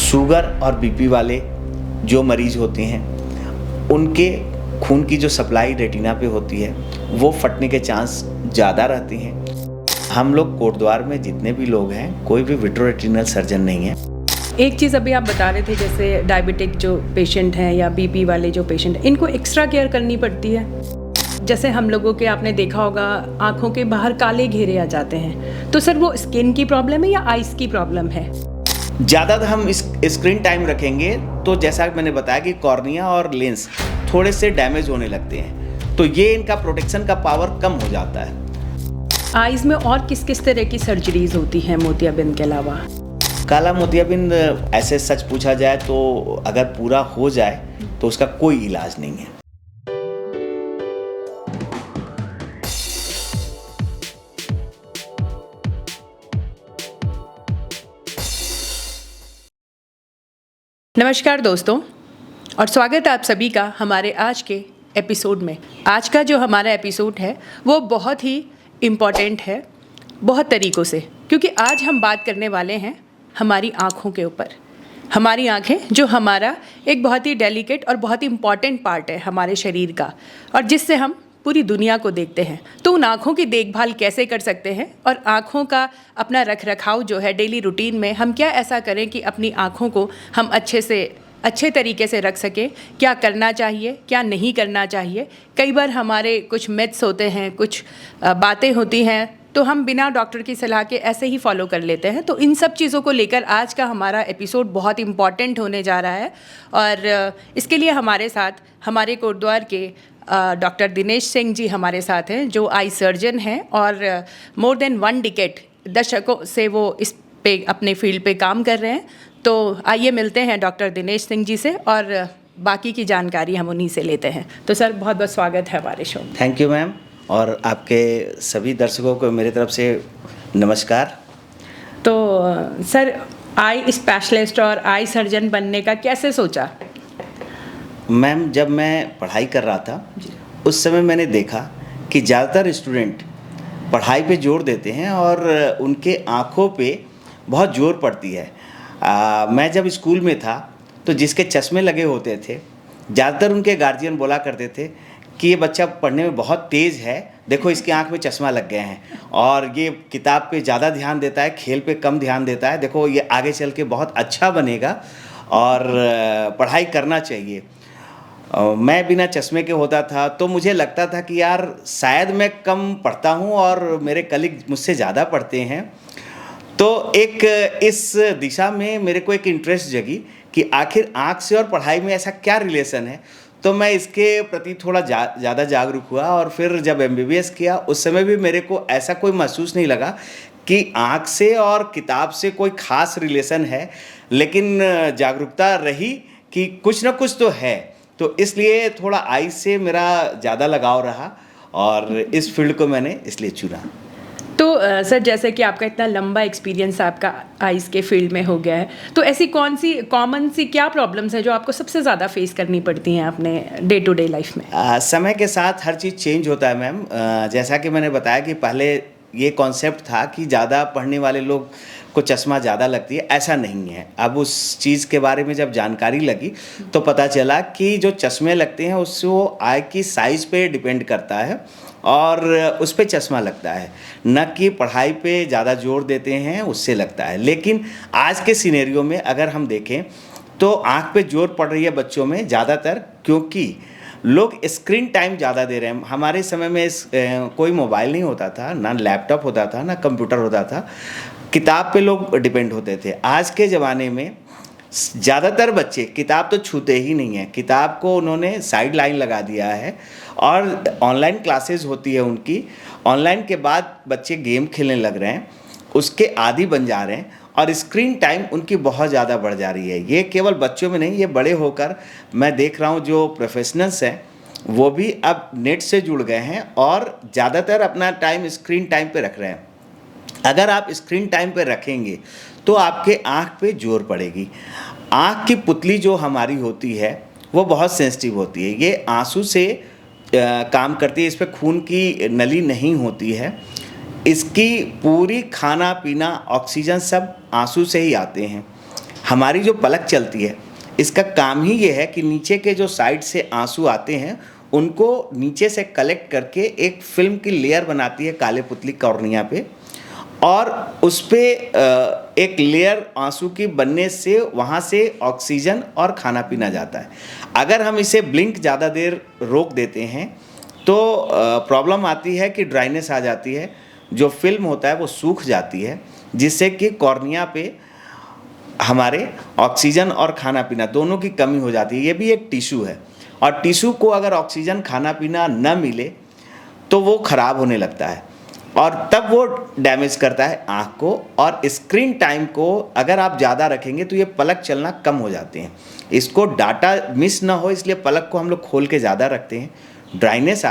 Sugar और BP वाले जो मरीज होते हैं उनके खून की जो सप्लाई रेटिना पे होती है वो फटने के चांस ज़्यादा रहते हैं। हम लोग कोटद्वार में जितने भी लोग हैं कोई भी विट्रोरेटिनल सर्जन नहीं है। एक चीज़ अभी आप बता रहे थे, जैसे डायबिटिक जो पेशेंट हैं या बीपी वाले जो पेशेंट हैं, इनको एक्स्ट्रा केयर करनी पड़ती है। जैसे हम लोगों के आपने देखा होगा आँखों के बाहर काले घेरे आ जाते हैं, तो सर वो स्किन की प्रॉब्लम है या आइस की प्रॉब्लम है? ज़्यादा हम स्क्रीन टाइम रखेंगे तो जैसा मैंने बताया कि कॉर्निया और लेंस थोड़े से डैमेज होने लगते हैं, तो ये इनका प्रोटेक्शन का पावर कम हो जाता है। आइज़ में और किस किस तरह की सर्जरीज होती हैं मोतियाबिंद के अलावा? काला मोतियाबिंद ऐसे सच पूछा जाए तो अगर पूरा हो जाए तो उसका कोई इलाज नहीं है। नमस्कार दोस्तों, और स्वागत है आप सभी का हमारे आज के एपिसोड में। आज का जो हमारा एपिसोड है वो बहुत ही इम्पॉर्टेंट है बहुत तरीक़ों से, क्योंकि आज हम बात करने वाले हैं हमारी आँखों के ऊपर। हमारी आँखें जो हमारा एक बहुत ही डेलिकेट और बहुत ही इम्पॉर्टेंट पार्ट है हमारे शरीर का, और जिससे हम पूरी दुनिया को देखते हैं। तो उन आँखों की देखभाल कैसे कर सकते हैं और आँखों का अपना रख रखाव जो है डेली रूटीन में हम क्या ऐसा करें कि अपनी आँखों को हम अच्छे तरीके से रख सकें, क्या करना चाहिए क्या नहीं करना चाहिए। कई बार हमारे कुछ मिथ्स होते हैं, कुछ बातें होती हैं, तो हम बिना डॉक्टर की सलाह के ऐसे ही फॉलो कर लेते हैं। तो इन सब चीज़ों को लेकर आज का हमारा एपिसोड बहुत इम्पॉर्टेंट होने जा रहा है। और इसके लिए हमारे साथ हमारे कोटद्वार के डॉक्टर दिनेश सिंह जी हमारे साथ हैं, जो आई सर्जन हैं और मोर देन 1 डिकेड दशकों से वो इस पे अपने फील्ड पे काम कर रहे हैं। तो आइए मिलते हैं डॉक्टर दिनेश सिंह जी से और बाकी की जानकारी हम उन्हीं से लेते हैं। तो सर बहुत बहुत स्वागत है हमारे शो में। थैंक यू मैम, और आपके सभी दर्शकों को मेरी तरफ से नमस्कार। तो सर, आई स्पेशलिस्ट और आई सर्जन बनने का कैसे सोचा? मैम, जब मैं पढ़ाई कर रहा था उस समय मैंने देखा कि ज़्यादातर स्टूडेंट पढ़ाई पे जोर देते हैं और उनके आँखों पे बहुत जोर पड़ती है। मैं जब स्कूल में था तो जिसके चश्मे लगे होते थे ज़्यादातर उनके गार्जियन बोला करते थे कि ये बच्चा पढ़ने में बहुत तेज़ है, देखो इसकी आंख में चश्मा लग गए हैं, और ये किताब पे ज़्यादा ध्यान देता है, खेल पे कम ध्यान देता है, देखो ये आगे चल के बहुत अच्छा बनेगा और पढ़ाई करना चाहिए। मैं बिना चश्मे के होता था तो मुझे लगता था कि यार शायद मैं कम पढ़ता हूँ और मेरे कलीग मुझसे ज़्यादा पढ़ते हैं। तो एक इस दिशा में मेरे को एक इंटरेस्ट जगी कि आखिर आँख से और पढ़ाई में ऐसा क्या रिलेशन है। तो मैं इसके प्रति थोड़ा ज़्यादा जागरूक हुआ, और फिर जब MBBS किया उस समय भी मेरे को ऐसा कोई महसूस नहीं लगा कि आँख से और किताब से कोई ख़ास रिलेशन है, लेकिन जागरूकता रही कि कुछ ना कुछ तो है। तो इसलिए थोड़ा आई से मेरा ज़्यादा लगाव रहा और इस फील्ड को मैंने इसलिए चुना। तो सर, जैसे कि आपका इतना लंबा एक्सपीरियंस आपका आइज़ के फील्ड में हो गया है, तो ऐसी कौन सी कॉमन सी क्या प्रॉब्लम्स हैं जो आपको सबसे ज़्यादा फेस करनी पड़ती हैं अपने डे टू डे लाइफ में? समय के साथ हर चीज़ चेंज होता है मैम। जैसा कि मैंने बताया कि पहले ये कॉन्सेप्ट था कि ज़्यादा पढ़ने वाले लोग को चश्मा ज़्यादा लगती है, ऐसा नहीं है। अब उस चीज़ के बारे में जब जानकारी लगी तो पता चला कि जो चश्मे लगते हैं उससे वो आई की साइज़ पे डिपेंड करता है और उस पे चश्मा लगता है, न कि पढ़ाई पे ज़्यादा जोर देते हैं उससे लगता है। लेकिन आज के सिनेरियो में अगर हम देखें तो आँख पे जोर पड़ रही है बच्चों में ज़्यादातर, क्योंकि लोग स्क्रीन टाइम ज़्यादा दे रहे हैं। हमारे समय में कोई मोबाइल नहीं होता था, ना लैपटॉप होता था, ना कंप्यूटर होता था, किताब पे लोग डिपेंड होते थे। आज के ज़माने में ज़्यादातर बच्चे किताब तो छूते ही नहीं हैं, किताब को उन्होंने साइड लाइन लगा दिया है और ऑनलाइन क्लासेस होती है उनकी। ऑनलाइन के बाद बच्चे गेम खेलने लग रहे हैं, उसके आदी बन जा रहे हैं और स्क्रीन टाइम उनकी बहुत ज़्यादा बढ़ जा रही है। ये केवल बच्चों में नहीं, ये बड़े होकर मैं देख रहा हूँ जो प्रोफेशनल्स हैं वो भी अब नेट से जुड़ गए हैं और ज़्यादातर अपना टाइम स्क्रीन टाइम पे रख रहे हैं। अगर आप स्क्रीन टाइम पे रखेंगे तो आपके आँख पे जोर पड़ेगी। आँख की पुतली जो हमारी होती है वो बहुत सेंसिटिव होती है, ये आंसू से काम करती है, इस पे खून की नली नहीं होती है। इसकी पूरी खाना पीना ऑक्सीजन सब आंसू से ही आते हैं। हमारी जो पलक चलती है इसका काम ही ये है कि नीचे के जो साइड से आंसू आते हैं उनको नीचे से कलेक्ट करके एक फिल्म की लेयर बनाती है काले पुतली कॉर्निया पे, और उस पे एक लेयर आंसू की बनने से वहाँ से ऑक्सीजन और खाना पीना जाता है। अगर हम इसे ब्लिंक ज़्यादा देर रोक देते हैं तो प्रॉब्लम आती है कि ड्राइनेस आ जाती है, जो फिल्म होता है वो सूख जाती है, जिससे कि कॉर्निया पे हमारे ऑक्सीजन और खाना पीना दोनों की कमी हो जाती है। ये भी एक टिश्यू है, और टिश्यू को अगर ऑक्सीजन खाना पीना न मिले तो वो ख़राब होने लगता है, और तब वो डैमेज करता है आँख को। और स्क्रीन टाइम को अगर आप ज़्यादा रखेंगे तो ये पलक चलना कम हो जाते हैं। इसको डाटा मिस ना हो इसलिए पलक को हम लोग खोल के ज़्यादा रखते हैं। ड्राइनेस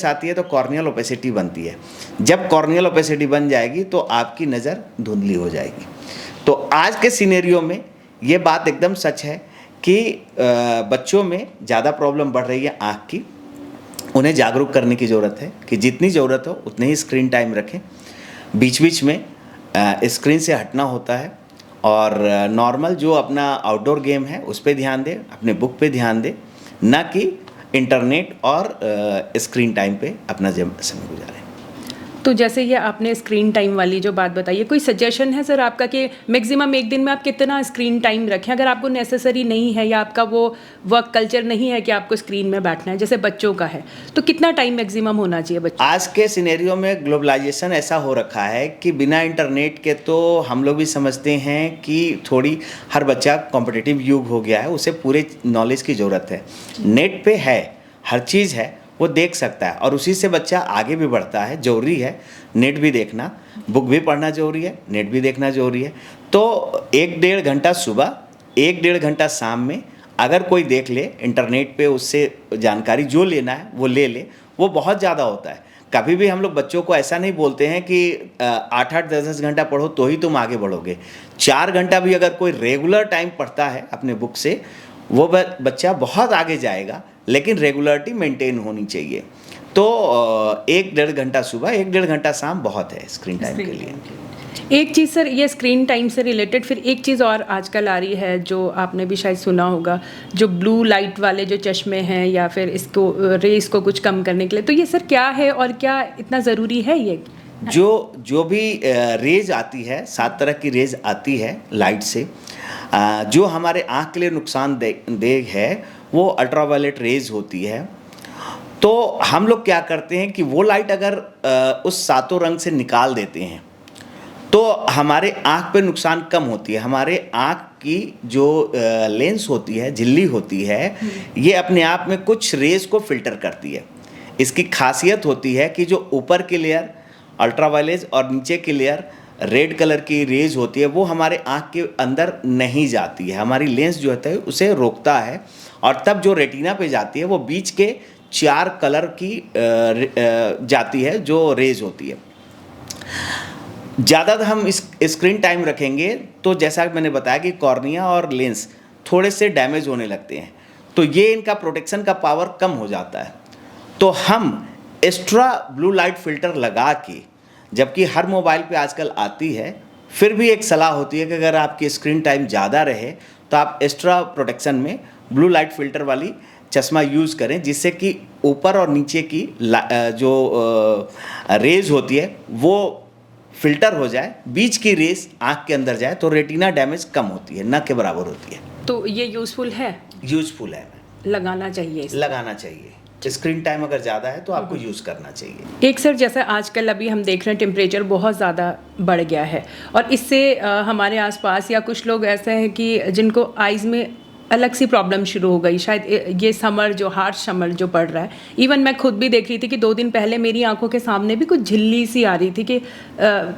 आती है तो कॉर्नियल ओपेसिटी बनती है। जब कॉर्नियल ओपेसिटी बन जाएगी तो आपकी नज़र धुंधली हो जाएगी। तो आज के सिनेरियो में ये बात एकदम सच है कि बच्चों में ज़्यादा प्रॉब्लम बढ़ रही है आँख की। उन्हें जागरूक करने की ज़रूरत है कि जितनी ज़रूरत हो उतने ही स्क्रीन टाइम रखें, बीच बीच में स्क्रीन से हटना होता है, और नॉर्मल जो अपना आउटडोर गेम है उस पर ध्यान दें, अपने बुक पे ध्यान दें, ना कि इंटरनेट और स्क्रीन टाइम पे अपना समय गुजारें। तो जैसे ये आपने स्क्रीन टाइम वाली जो बात बताई है, कोई सजेशन है सर आपका कि मैक्सिमम एक दिन में आप कितना स्क्रीन टाइम रखें, अगर आपको नेसेसरी नहीं है या आपका वो वर्क कल्चर नहीं है कि आपको स्क्रीन में बैठना है, जैसे बच्चों का है, तो कितना टाइम मैक्सिमम होना चाहिए बच्चों? आज के सिनेरियो में ग्लोबलाइजेशन ऐसा हो रखा है कि बिना इंटरनेट के तो हम लोग भी समझते हैं कि थोड़ी हर बच्चा कॉम्पिटिटिव युग हो गया है, उसे पूरे नॉलेज की ज़रूरत है। नेट पे है, हर चीज़ है, वो देख सकता है, और उसी से बच्चा आगे भी बढ़ता है। ज़रूरी है नेट भी देखना, बुक भी पढ़ना ज़रूरी है, नेट भी देखना ज़रूरी है। तो 1-1.5 घंटा सुबह, 1-1.5 घंटा शाम में अगर कोई देख ले इंटरनेट पे, उससे जानकारी जो लेना है वो ले ले, वो बहुत ज़्यादा होता है। कभी भी हम लोग बच्चों को ऐसा नहीं बोलते हैं कि 8-8, 10-10 घंटा पढ़ो तो ही तुम आगे बढ़ोगे। 4 घंटा भी अगर कोई रेगुलर टाइम पढ़ता है अपने बुक से, वो बच्चा बहुत आगे जाएगा, लेकिन रेगुलरिटी मेंटेन होनी चाहिए। तो 1-1.5 घंटा सुबह, 1-1.5 घंटा शाम बहुत है स्क्रीन टाइम के लिए। एक चीज़ सर, ये स्क्रीन टाइम से रिलेटेड फिर एक चीज़ और आजकल आ रही है जो आपने भी शायद सुना होगा, जो ब्लू लाइट वाले जो चश्मे हैं या फिर इसको रेस को कुछ कम करने के लिए, तो ये सर क्या है और क्या इतना ज़रूरी है ये? जो भी रेज आती है, 7 तरह की रेज आती है लाइट से, जो हमारे आँख के लिए नुकसानदेह है वो अल्ट्रावायलेट रेज होती है। तो हम लोग क्या करते हैं कि वो लाइट अगर उस 7 रंग से निकाल देते हैं तो हमारे आँख पे नुकसान कम होती है। हमारे आँख की जो लेंस होती है, झिल्ली होती है, ये अपने आप में कुछ रेज को फिल्टर करती है। इसकी खासियत होती है कि जो ऊपर की लेयर अल्ट्रावायलेट और नीचे की लेयर रेड कलर की रेज होती है, वो हमारे आँख के अंदर नहीं जाती है, हमारी लेंस जो होता है उसे रोकता है, और तब जो रेटिना पे जाती है वो बीच के 4 कलर की जाती है जो रेज होती है। ज़्यादा हम इस स्क्रीन टाइम रखेंगे तो जैसा मैंने बताया कि कॉर्निया और लेंस थोड़े से डैमेज होने लगते हैं, तो ये इनका प्रोटेक्शन का पावर कम हो जाता है। तो हम एक्स्ट्रा ब्लू लाइट फिल्टर लगा के, जबकि हर मोबाइल पे आजकल आती है, फिर भी एक सलाह होती है कि अगर आपकी स्क्रीन टाइम ज़्यादा रहे तो आप एक्स्ट्रा प्रोटेक्शन में ब्लू लाइट फिल्टर वाली चश्मा यूज़ करें, जिससे कि ऊपर और नीचे की जो रेज होती है वो फिल्टर हो जाए, बीच की रेज आँख के अंदर जाए, तो रेटिना डैमेज कम होती है, न के बराबर होती है। तो ये यूज़फुल है? यूज़फुल है, लगाना चाहिए इसे? लगाना चाहिए। स्क्रीन टाइम अगर ज़्यादा है तो आपको यूज़ करना चाहिए। एक सर, जैसे आजकल अभी हम देख रहे हैं टेम्परेचर बहुत ज़्यादा बढ़ गया है, और इससे हमारे आसपास या कुछ लोग ऐसे हैं कि जिनको आइज़ में अलग सी प्रॉब्लम शुरू हो गई, शायद ये समर जो हार्श समर जो पड़ रहा है। इवन मैं खुद भी देख रही थी कि 2 दिन पहले मेरी आंखों के सामने भी कुछ झिल्ली सी आ रही थी कि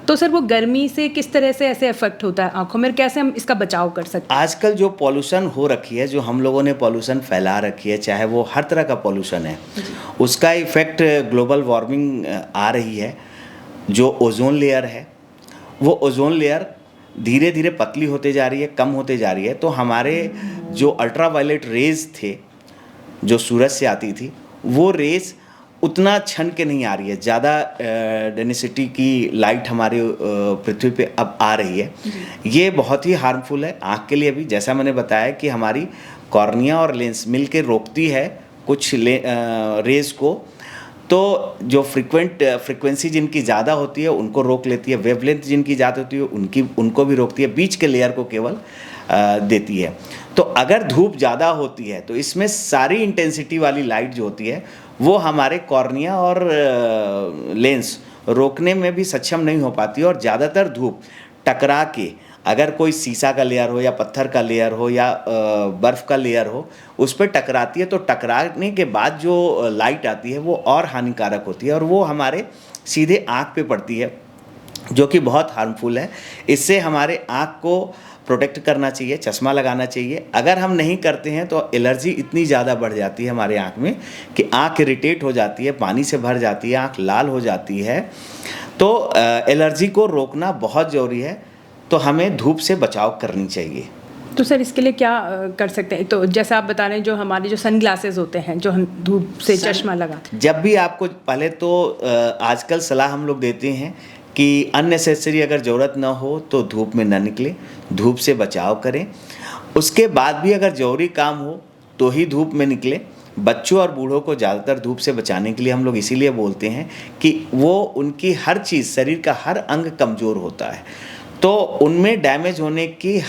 तो सर वो गर्मी से किस तरह से ऐसे इफेक्ट होता है आंखों में, कैसे हम इसका बचाव कर सकते हैं? आजकल जो पॉल्यूशन हो रखी है, जो हम लोगों ने पॉल्यूशन फैला रखी है, चाहे वो हर तरह का पॉल्यूशन है, उसका इफेक्ट ग्लोबल वार्मिंग आ रही है। जो ओजोन लेयर है, वो ओजोन लेयर धीरे धीरे पतली होते जा रही है, कम होते जा रही है। तो हमारे जो अल्ट्रावायलेट रेज थे जो सूरज से आती थी, वो रेज उतना छन के नहीं आ रही है, ज़्यादा डेंसिटी की लाइट हमारे पृथ्वी पे अब आ रही है। ये बहुत ही हार्मफुल है आँख के लिए भी। जैसा मैंने बताया कि हमारी कॉर्निया और लेंस मिल के रोकती है कुछ रेज को, तो जो फ्रिक्वेंसी जिनकी ज़्यादा होती है उनको रोक लेती है, वेवलेंथ जिनकी ज़्यादा होती है उनको भी रोकती है, बीच के लेयर को केवल देती है। तो अगर धूप ज़्यादा होती है तो इसमें सारी इंटेंसिटी वाली लाइट जो होती है वो हमारे कॉर्निया और लेंस रोकने में भी सक्षम नहीं हो पाती, और ज़्यादातर धूप टकरा के, अगर कोई शीशा का लेयर हो या पत्थर का लेयर हो या बर्फ़ का लेयर हो, उस पर टकराती है, तो टकराने के बाद जो लाइट आती है वो और हानिकारक होती है और वो हमारे सीधे आँख पे पड़ती है, जो कि बहुत हार्मफुल है। इससे हमारे आँख को प्रोटेक्ट करना चाहिए, चश्मा लगाना चाहिए। अगर हम नहीं करते हैं तो एलर्जी इतनी ज़्यादा बढ़ जाती है हमारे आँख में कि आँख इरिटेट हो जाती है, पानी से भर जाती है, आँख लाल हो जाती है। तो एलर्जी को रोकना बहुत ज़रूरी है, तो हमें धूप से बचाव करनी चाहिए। तो सर इसके लिए क्या कर सकते हैं? तो जैसा आप बता रहे हैं, जो हमारे जो सन ग्लासेस होते हैं जो हम धूप से चश्मा लगाते हैं, जब भी आपको पहले तो आजकल सलाह हम लोग देते हैं कि अननेसेसरी अगर ज़रूरत ना हो तो धूप में ना निकले, धूप से बचाव करें। उसके बाद भी अगर ज़रूरी काम हो तो ही धूप में निकले। बच्चों और बूढ़ों को ज़्यादातर धूप से बचाने के लिए हम लोग इसीलिए बोलते हैं कि वो उनकी हर चीज़, शरीर का हर अंग कमज़ोर होता है, तो उनमें डैमेज होने की,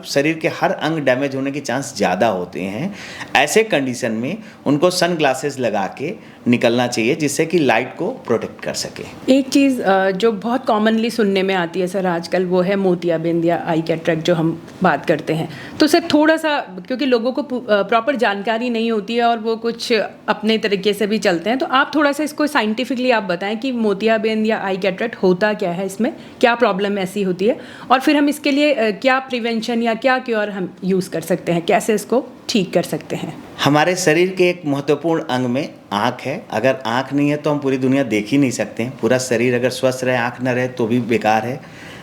शरीर के हर अंग डैमेज होने के चांस ज़्यादा होते हैं। ऐसे कंडीशन में उनको सन ग्लासेस लगा के निकलना चाहिए, जिससे कि लाइट को प्रोटेक्ट कर सके। एक चीज़ जो बहुत कॉमनली सुनने में आती है सर आजकल, वो है मोतियाबिंद या आई कैटरेक्ट जो हम बात करते हैं। तो सर थोड़ा सा, क्योंकि लोगों को प्रॉपर जानकारी नहीं होती है और वो कुछ अपने तरीके से भी चलते हैं, तो आप थोड़ा सा इसको साइंटिफिकली आप बताएं कि मोतियाबिंद या आई कैटरेक्ट होता क्या है, इसमें क्या प्रॉब्लम ऐसी होती है, और फिर हम इसके लिए क्या प्रिवेंशन या क्या क्योर हम यूज़ कर सकते हैं, कैसे इसको ठीक कर सकते हैं। हमारे शरीर के एक महत्वपूर्ण अंग में आँख है। अगर आँख नहीं है तो हम पूरी दुनिया देख ही नहीं सकते हैं। पूरा शरीर अगर स्वस्थ रहे, आँख न रहे तो भी बेकार है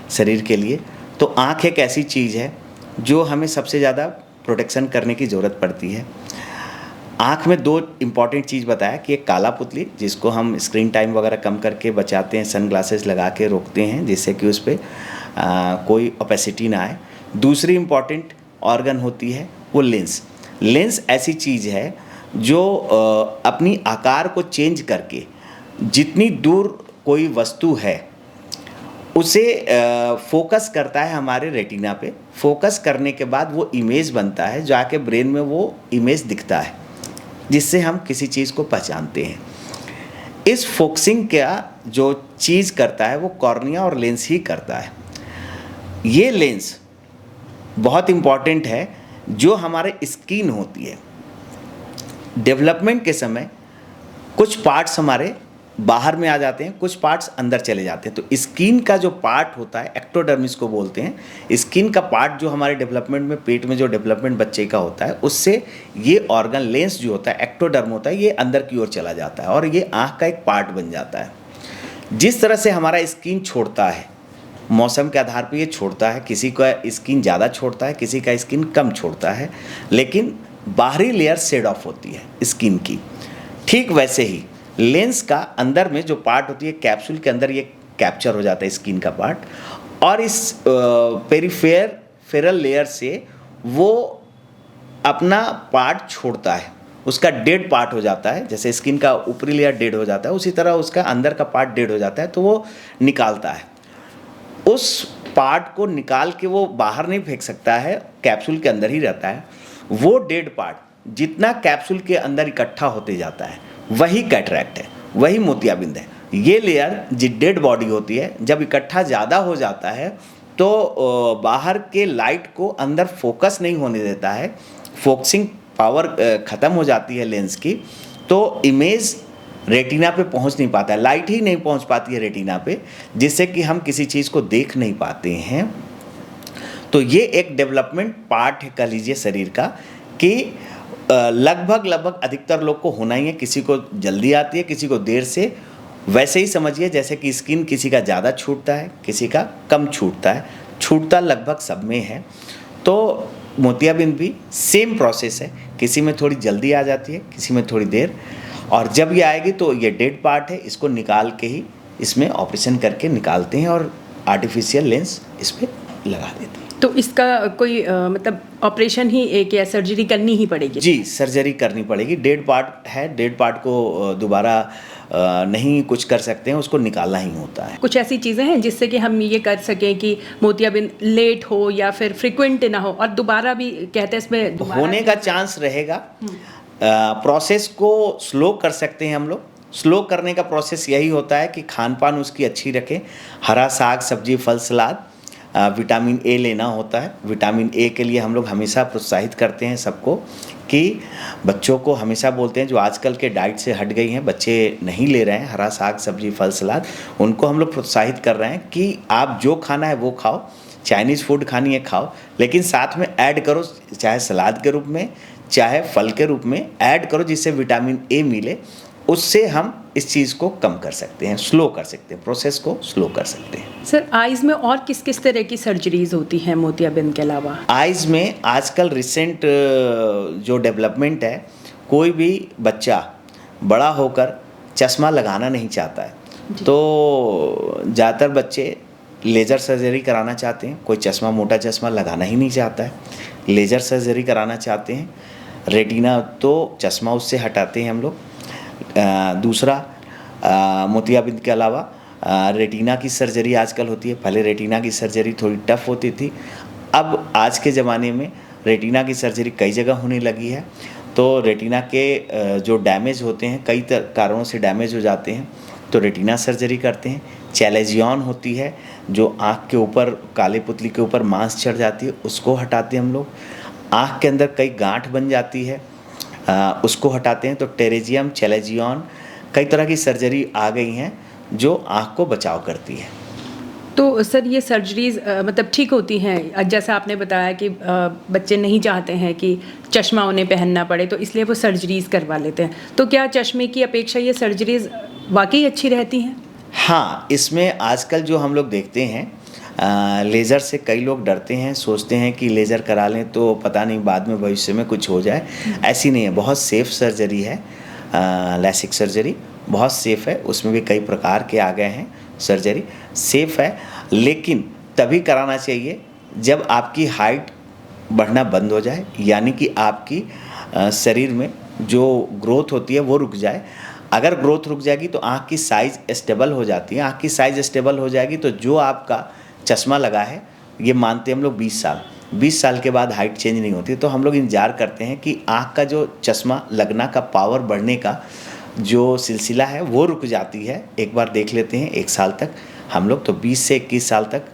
शरीर के लिए। तो आँख एक ऐसी चीज़ है जो हमें सबसे ज़्यादा प्रोटेक्शन करने की ज़रूरत पड़ती है। आँख में दो इम्पॉर्टेंट चीज़ बताया कि एक काला पुतली, जिसको हम स्क्रीन टाइम वगैरह कम करके बचाते हैं, सन ग्लासेस लगा के रोकते हैं जिससे कि उस पर कोई ओपेसिटी ना आए। दूसरी इम्पॉर्टेंट ऑर्गन होती है वो लेंस। लेंस ऐसी चीज़ है जो अपनी आकार को चेंज करके जितनी दूर कोई वस्तु है उसे फोकस करता है हमारे रेटिना पे। फोकस करने के बाद वो इमेज बनता है, जाके ब्रेन में वो इमेज दिखता है, जिससे हम किसी चीज़ को पहचानते हैं। इस फोकसिंग का जो चीज़ करता है वो कॉर्निया और लेंस ही करता है। ये लेंस बहुत इम्पॉर्टेंट है। जो हमारे स्किन होती है, डेवलपमेंट के समय कुछ पार्ट्स हमारे बाहर में आ जाते हैं, कुछ पार्ट्स अंदर चले जाते हैं। तो स्किन का जो पार्ट होता है, एक्टोडर्मिस को बोलते हैं, स्किन का पार्ट जो हमारे डेवलपमेंट में, पेट में जो डेवलपमेंट बच्चे का होता है, उससे ये ऑर्गन लेंस जो होता है, एक्टोडर्म होता है, ये अंदर की ओर चला जाता है और ये आँख का एक पार्ट बन जाता है। जिस तरह से हमारा स्किन छोड़ता है, मौसम के आधार पर ये छोड़ता है, किसी का स्किन ज़्यादा छोड़ता है, किसी का स्किन कम छोड़ता है, लेकिन बाहरी लेयर शेड ऑफ होती है स्किन की। ठीक वैसे ही लेंस का अंदर में जो पार्ट होती है, कैप्सूल के अंदर ये कैप्चर हो जाता है स्किन का पार्ट, और इस पेरिफेरल लेयर से वो अपना पार्ट छोड़ता है, उसका डेड पार्ट हो जाता है। जैसे स्किन का ऊपरी लेयर डेड हो जाता है, उसी तरह उसका अंदर का पार्ट डेड हो जाता है, तो वो निकालता है। उस पार्ट को निकाल के वो बाहर नहीं फेंक सकता है, कैप्सूल के अंदर ही रहता है। वो डेड पार्ट जितना कैप्सूल के अंदर इकट्ठा होते जाता है, वही कैटरैक्ट है, वही मोतियाबिंद है। ये लेयर जो डेड बॉडी होती है, जब इकट्ठा ज़्यादा हो जाता है तो बाहर के लाइट को अंदर फोकस नहीं होने देता है, फोकसिंग पावर ख़त्म हो जाती है लेंस की, तो इमेज रेटिना पे पहुंच नहीं पाता है, लाइट ही नहीं पहुंच पाती है रेटिना पे, जिससे कि हम किसी चीज़ को देख नहीं पाते हैं। तो ये एक डेवलपमेंट पार्ट है, कह लीजिए, शरीर का, कि लगभग अधिकतर लोग को होना ही है। किसी को जल्दी आती है, किसी को देर से। वैसे ही समझिए जैसे कि स्किन किसी का ज़्यादा छूटता है, किसी का कम छूटता है, छूटता लगभग सब में है। तो मोतियाबिंद भी सेम प्रोसेस है, किसी में थोड़ी जल्दी आ जाती है, किसी में थोड़ी देर। और जब ये आएगी तो ये डेड पार्ट है, इसको निकाल के ही इसमें ऑपरेशन करके निकालते हैं और आर्टिफिशियल लेंस इस पर लगा देते हैं। तो इसका कोई मतलब ऑपरेशन ही एक या सर्जरी करनी ही पड़ेगी? जी, सर्जरी करनी पड़ेगी। डेड पार्ट है, डेड पार्ट को दोबारा नहीं कुछ कर सकते हैं, उसको निकालना ही होता है। कुछ ऐसी चीज़ें हैं जिससे कि हम ये कर सकें कि मोतियाबिंद लेट हो या फिर फ्रिक्वेंट ना हो, और दोबारा भी कहते हैं इसमें होने का चांस रहेगा। प्रोसेस को स्लो कर सकते हैं हम लोग। स्लो करने का प्रोसेस यही होता है कि खान पान उसकी अच्छी रखें, हरा साग सब्जी फल सलाद, विटामिन ए लेना होता है। विटामिन ए के लिए हम लोग हमेशा प्रोत्साहित करते हैं सबको कि बच्चों को हमेशा बोलते हैं जो आजकल के डाइट से हट गई हैं, बच्चे नहीं ले रहे हैं हरा साग सब्जी फल सलाद, उनको हम लोग प्रोत्साहित कर रहे हैं कि आप जो खाना है वो खाओ, चाइनीज़ फूड खानी है खाओ, लेकिन साथ में ऐड करो, चाहे सलाद के रूप में चाहे फल के रूप में ऐड करो, जिससे विटामिन ए मिले। उससे हम इस चीज़ को कम कर सकते हैं, स्लो कर सकते हैं, प्रोसेस को स्लो कर सकते हैं। सर, आइज़ में और किस किस तरह की सर्जरीज होती हैं मोतियाबिंद के अलावा? आइज़ में आजकल रिसेंट जो डेवलपमेंट है, कोई भी बच्चा बड़ा होकर चश्मा लगाना नहीं चाहता है, तो ज़्यादातर बच्चे लेज़र सर्जरी कराना चाहते हैं। कोई चश्मा मोटा चश्मा लगाना ही नहीं चाहता है, लेज़र सर्जरी कराना चाहते हैं। रेटिना तो चश्मा उससे हटाते हैं हम लोग। दूसरा मोतियाबिंद के अलावा रेटिना की सर्जरी आजकल होती है। पहले रेटिना की सर्जरी थोड़ी टफ होती थी, अब आज के ज़माने में रेटिना की सर्जरी कई जगह होने लगी है। तो रेटिना के जो डैमेज होते हैं, कई कारणों से डैमेज हो जाते हैं, तो रेटिना सर्जरी करते हैं। चैलेजियन होती है, जो आँख के ऊपर काले पुतली के ऊपर मांस चढ़ जाती है, उसको हटाते हैं हम लोग। आँख के अंदर कई गांठ बन जाती है, उसको हटाते हैं। तो टेरेजियम चैलेजियन कई तरह की सर्जरी आ गई हैं जो आँख को बचाव करती है। तो सर, ये सर्जरीज मतलब ठीक होती हैं? जैसा आपने बताया कि बच्चे नहीं चाहते हैं कि चश्मा उन्हें पहनना पड़े, तो इसलिए वो सर्जरीज करवा लेते हैं। तो क्या चश्मे की अपेक्षा ये सर्जरीज वाकई अच्छी रहती हैं? हाँ, इसमें आजकल जो हम लोग देखते हैं, लेज़र से कई लोग डरते हैं, सोचते हैं कि लेज़र करा लें तो पता नहीं बाद में भविष्य में कुछ हो जाए। ऐसी नहीं है, बहुत सेफ़ सर्जरी है। लैसिक सर्जरी बहुत सेफ़ है, उसमें भी कई प्रकार के आ गए हैं। सर्जरी सेफ़ है, लेकिन तभी कराना चाहिए जब आपकी हाइट बढ़ना बंद हो जाए, यानी कि आपकी शरीर में जो ग्रोथ होती है वो रुक जाए। अगर ग्रोथ रुक जाएगी तो आँख की साइज़ स्टेबल हो जाती है। आँख की साइज़ स्टेबल हो जाएगी तो जो आपका चश्मा लगा है, ये मानते हैं हम लोग 20 साल के बाद हाइट चेंज नहीं होती। तो हम लोग इंतजार करते हैं कि आँख का जो चश्मा लगना का पावर बढ़ने का जो सिलसिला है वो रुक जाती है। एक बार देख लेते हैं 1 साल तक हम लोग, तो 20 से 21 साल तक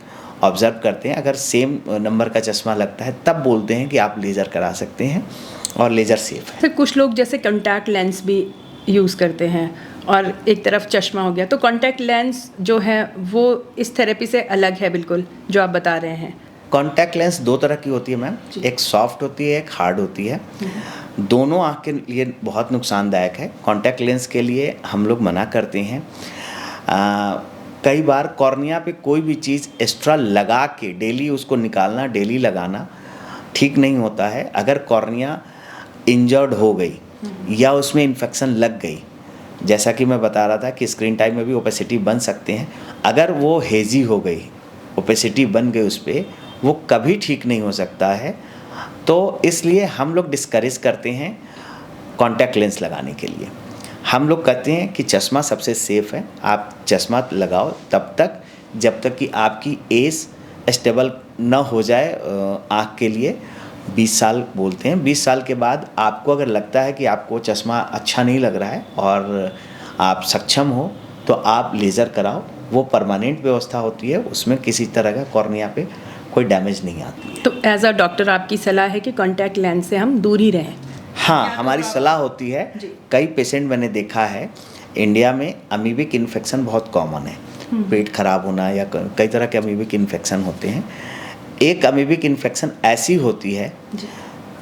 ऑब्ज़र्व करते हैं। अगर सेम नंबर का चश्मा लगता है तब बोलते हैं कि आप लेज़र करा सकते हैं, और लेज़र सेफ़ है। फिर कुछ लोग जैसे कॉन्टैक्ट लेंस भी यूज़ करते हैं और एक तरफ चश्मा हो गया, तो कॉन्टैक्ट लेंस जो है वो इस थेरेपी से अलग है बिल्कुल, जो आप बता रहे हैं? कॉन्टैक्ट लेंस 2 तरह की होती है मैम, एक सॉफ्ट होती है, एक हार्ड होती है। दोनों आँख के लिए बहुत नुकसानदायक है। कॉन्टैक्ट लेंस के लिए हम लोग मना करते हैं। कई बार कॉर्निया पे कोई भी चीज़ एक्स्ट्रा लगा के डेली उसको निकालना, डेली लगाना ठीक नहीं होता है। अगर कॉर्निया इंजर्ड हो गई या उसमें इन्फेक्शन लग गई, जैसा कि मैं बता रहा था कि स्क्रीन टाइम में भी ओपेसिटी बन सकते हैं, अगर वो हेजी हो गई, ओपेसिटी बन गई उस पर, वो कभी ठीक नहीं हो सकता है। तो इसलिए हम लोग डिस्करेज करते हैं कॉन्टैक्ट लेंस लगाने के लिए। हम लोग कहते हैं कि चश्मा सबसे सेफ़ है, आप चश्मा लगाओ तब तक जब तक कि आपकी एज स्टेबल न हो जाए आँख के लिए। 20 साल बोलते हैं। 20 साल के बाद आपको अगर लगता है कि आपको चश्मा अच्छा नहीं लग रहा है और आप सक्षम हो, तो आप लेज़र कराओ। वो परमानेंट व्यवस्था होती है, उसमें किसी तरह का कॉर्निया पे कोई डैमेज नहीं आती है। तो एज अ डॉक्टर आपकी सलाह है कि कॉन्टैक्ट लेंस से हम दूर ही रहें? हाँ, हमारी सलाह होती है। कई पेशेंट मैंने देखा है, इंडिया में अमीबिक इन्फेक्शन बहुत कॉमन है, पेट खराब होना या कई तरह के अमीबिक इन्फेक्शन होते हैं। एक अमीबिक इन्फेक्शन ऐसी होती है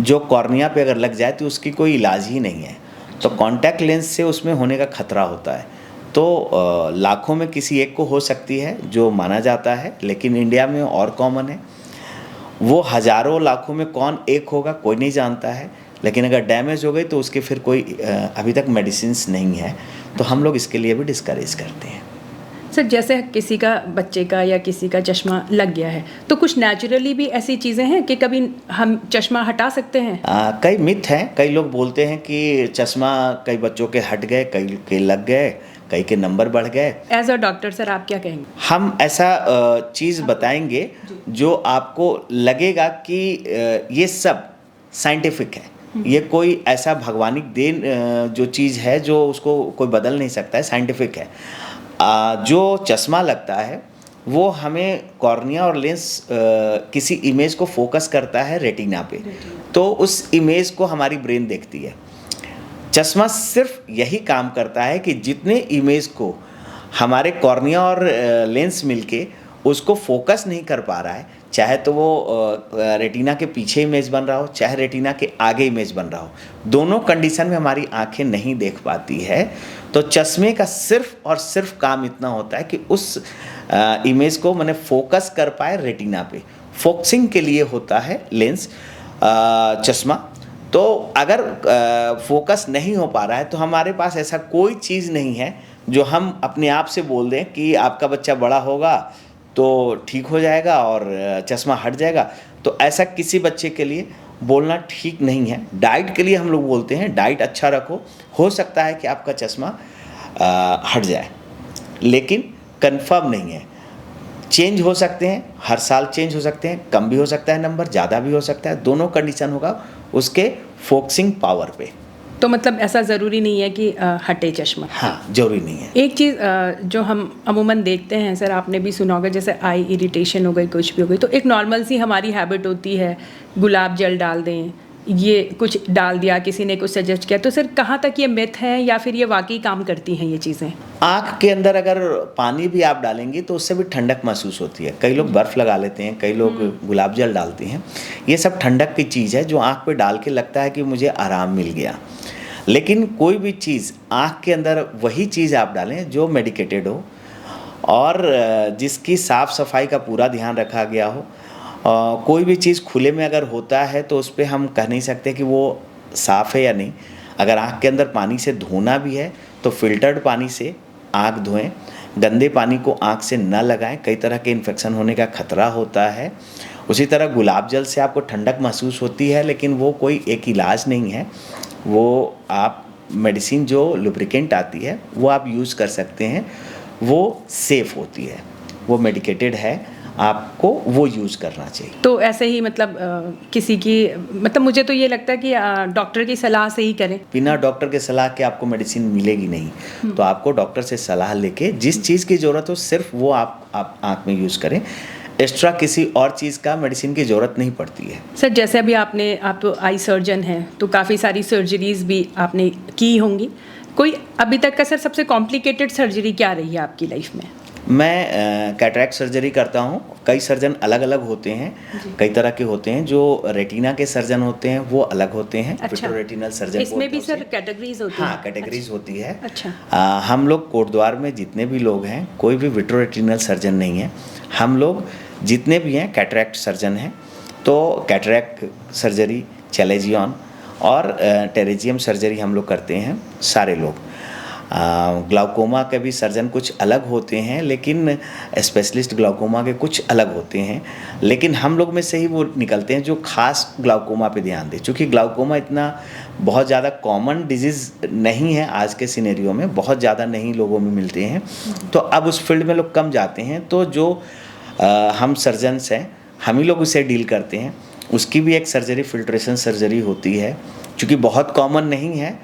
जो कॉर्निया पे अगर लग जाए तो उसकी कोई इलाज ही नहीं है, तो कॉन्टैक्ट लेंस से उसमें होने का खतरा होता है। तो लाखों में किसी एक को हो सकती है जो माना जाता है, लेकिन इंडिया में और कॉमन है। वो हज़ारों लाखों में कौन एक होगा कोई नहीं जानता है, लेकिन अगर डैमेज हो गई तो उसके फिर कोई अभी तक मेडिसिन्स नहीं है, तो हम लोग इसके लिए भी डिस्करेज करते हैं। सर जैसे किसी का बच्चे का या किसी का चश्मा लग गया है तो कुछ नेचुरली भी ऐसी चीज़ें हैं कि कभी हम चश्मा हटा सकते हैं? कई मिथ हैं, कई लोग बोलते हैं कि चश्मा कई बच्चों के हट गए, कई के लग गए, कई के नंबर बढ़ गए। एज अ डॉक्टर सर आप क्या कहेंगे? हम ऐसा चीज़ बताएंगे जो आपको लगेगा कि ये सब साइंटिफिक है, ये कोई ऐसा भगवानिक देन जो चीज़ है जो उसको कोई बदल नहीं सकता है, साइंटिफिक है। जो चश्मा लगता है वो हमें कॉर्निया और लेंस किसी इमेज को फोकस करता है रेटिना पे, तो उस इमेज को हमारी ब्रेन देखती है। चश्मा सिर्फ यही काम करता है कि जितने इमेज को हमारे कॉर्निया और लेंस मिलके उसको फोकस नहीं कर पा रहा है, चाहे तो वो रेटिना के पीछे इमेज बन रहा हो, चाहे रेटिना के आगे इमेज बन रहा हो, दोनों कंडीशन में हमारी आंखें नहीं देख पाती है। तो चश्मे का सिर्फ और सिर्फ काम इतना होता है कि उस इमेज को मैंने फोकस कर पाए रेटिना पे। फोकसिंग के लिए होता है लेंस चश्मा। तो अगर फोकस नहीं हो पा रहा है तो हमारे पास ऐसा कोई चीज़ नहीं है जो हम अपने आप से बोल दें कि आपका बच्चा बड़ा होगा तो ठीक हो जाएगा और चश्मा हट जाएगा। तो ऐसा किसी बच्चे के लिए बोलना ठीक नहीं है। डाइट के लिए हम लोग बोलते हैं डाइट अच्छा रखो, हो सकता है कि आपका चश्मा हट जाए, लेकिन कंफर्म नहीं है। चेंज हो सकते हैं, हर साल चेंज हो सकते हैं, कम भी हो सकता है नंबर, ज़्यादा भी हो सकता है, दोनों कंडीशन होगा उसके फोकसिंग पावर पे। तो मतलब ऐसा ज़रूरी नहीं है कि हटे चश्मा? हाँ, ज़रूरी नहीं है। एक चीज़ जो हम अमूमन देखते हैं सर, आपने भी सुना होगा, जैसे आई इरिटेशन हो गई, कुछ भी हो गई, तो एक नॉर्मल सी हमारी हैबिट होती है गुलाब जल डाल दें, ये कुछ डाल दिया, किसी ने कुछ सजेस्ट किया, तो सर कहाँ तक ये मिथ है या फिर ये वाकई काम करती हैं ये चीज़ें? आँख के अंदर अगर पानी भी आप डालेंगे तो उससे भी ठंडक महसूस होती है। कई लोग बर्फ़ लगा लेते हैं, कई लोग गुलाब जल डालते हैं। ये सब ठंडक की चीज़ है जो आँख पे डाल के लगता है कि मुझे आराम मिल गया। लेकिन कोई भी चीज़ आँख के अंदर वही चीज़ आप डालें जो मेडिकेटेड हो और जिसकी साफ़ सफाई का पूरा ध्यान रखा गया हो। कोई भी चीज़ खुले में अगर होता है तो उस पर हम कह नहीं सकते कि वो साफ़ है या नहीं। अगर आँख के अंदर पानी से धोना भी है तो फ़िल्टर्ड पानी से आँख धोएं, गंदे पानी को आँख से न लगाएं, कई तरह के इन्फेक्शन होने का खतरा होता है। उसी तरह गुलाब जल से आपको ठंडक महसूस होती है, लेकिन वो कोई एक इलाज नहीं है। वो आप मेडिसिन जो लुब्रिकेंट आती है वो आप यूज़ कर सकते हैं, वो सेफ़ होती है, वो मेडिकेटेड है, आपको वो यूज़ करना चाहिए। तो ऐसे ही मतलब किसी की मतलब मुझे तो ये लगता है कि डॉक्टर की सलाह से ही करें। बिना डॉक्टर के सलाह के आपको मेडिसिन मिलेगी नहीं, तो आपको डॉक्टर से सलाह लेके जिस चीज़ की ज़रूरत हो सिर्फ वो आप आँख में यूज़ करें। एक्स्ट्रा किसी और चीज़ का मेडिसिन की ज़रूरत नहीं पड़ती है। सर जैसे अभी आप तो आई सर्जन हैं, तो काफ़ी सारी सर्जरीज़ भी आपने की होंगी। कोई अभी तक का सर सबसे कॉम्प्लिकेटेड सर्जरी क्या रही है आपकी लाइफ में? मैं कैटरैक्ट सर्जरी करता हूँ। कई सर्जन अलग अलग होते हैं, कई तरह के होते हैं। जो रेटिना के सर्जन होते हैं वो अलग होते हैं। अच्छा। विट्रोरेटिनल सर्जन इसमें भी सर कैटेगरीज होती हैं? हाँ, कैटेगरीज होती है। अच्छा। हम लोग कोटद्वार में जितने भी लोग हैं, कोई भी विट्रोरेटिनल सर्जन नहीं है। हम लोग जितने भी हैं कैटरैक्ट सर्जन हैं। तो कैटरैक्ट सर्जरी, चैलेजियन और टेरेजियम सर्जरी हम लोग करते हैं सारे लोग। ग्लाउकोमा के भी सर्जन कुछ अलग होते हैं, लेकिन स्पेशलिस्ट ग्लाउकोमा के कुछ अलग होते हैं, लेकिन हम लोग में से ही वो निकलते हैं जो खास ग्लाउकोमा पे ध्यान दें। चूँकि ग्लाउकोमा इतना बहुत ज़्यादा कॉमन डिजीज़ नहीं है आज के सिनेरियो में, बहुत ज़्यादा नहीं लोगों में मिलते हैं, तो अब उस फील्ड में लोग कम जाते हैं। तो जो हम सर्जन्स हैं, हम ही लोग उसे डील करते हैं। उसकी भी एक सर्जरी फिल्ट्रेशन सर्जरी होती है, चूँकि बहुत कॉमन नहीं है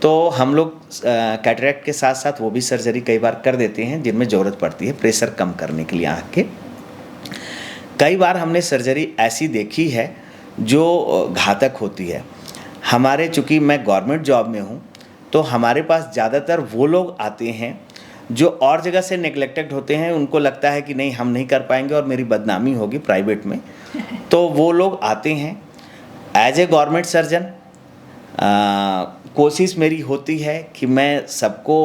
तो हम लोग कैटरैक्ट के साथ साथ वो भी सर्जरी कई बार कर देते हैं जिनमें ज़रूरत पड़ती है प्रेशर कम करने के लिए आँख के। कई बार हमने सर्जरी ऐसी देखी है जो घातक होती है। हमारे चूँकि मैं गवर्नमेंट जॉब में हूँ तो हमारे पास ज़्यादातर वो लोग आते हैं जो और जगह से नेग्लेक्टेड होते हैं। उनको लगता है कि नहीं हम नहीं कर पाएंगे और मेरी बदनामी होगी प्राइवेट में, तो वो लोग आते हैं। एज ए गवर्नमेंट सर्जन कोशिश मेरी होती है कि मैं सबको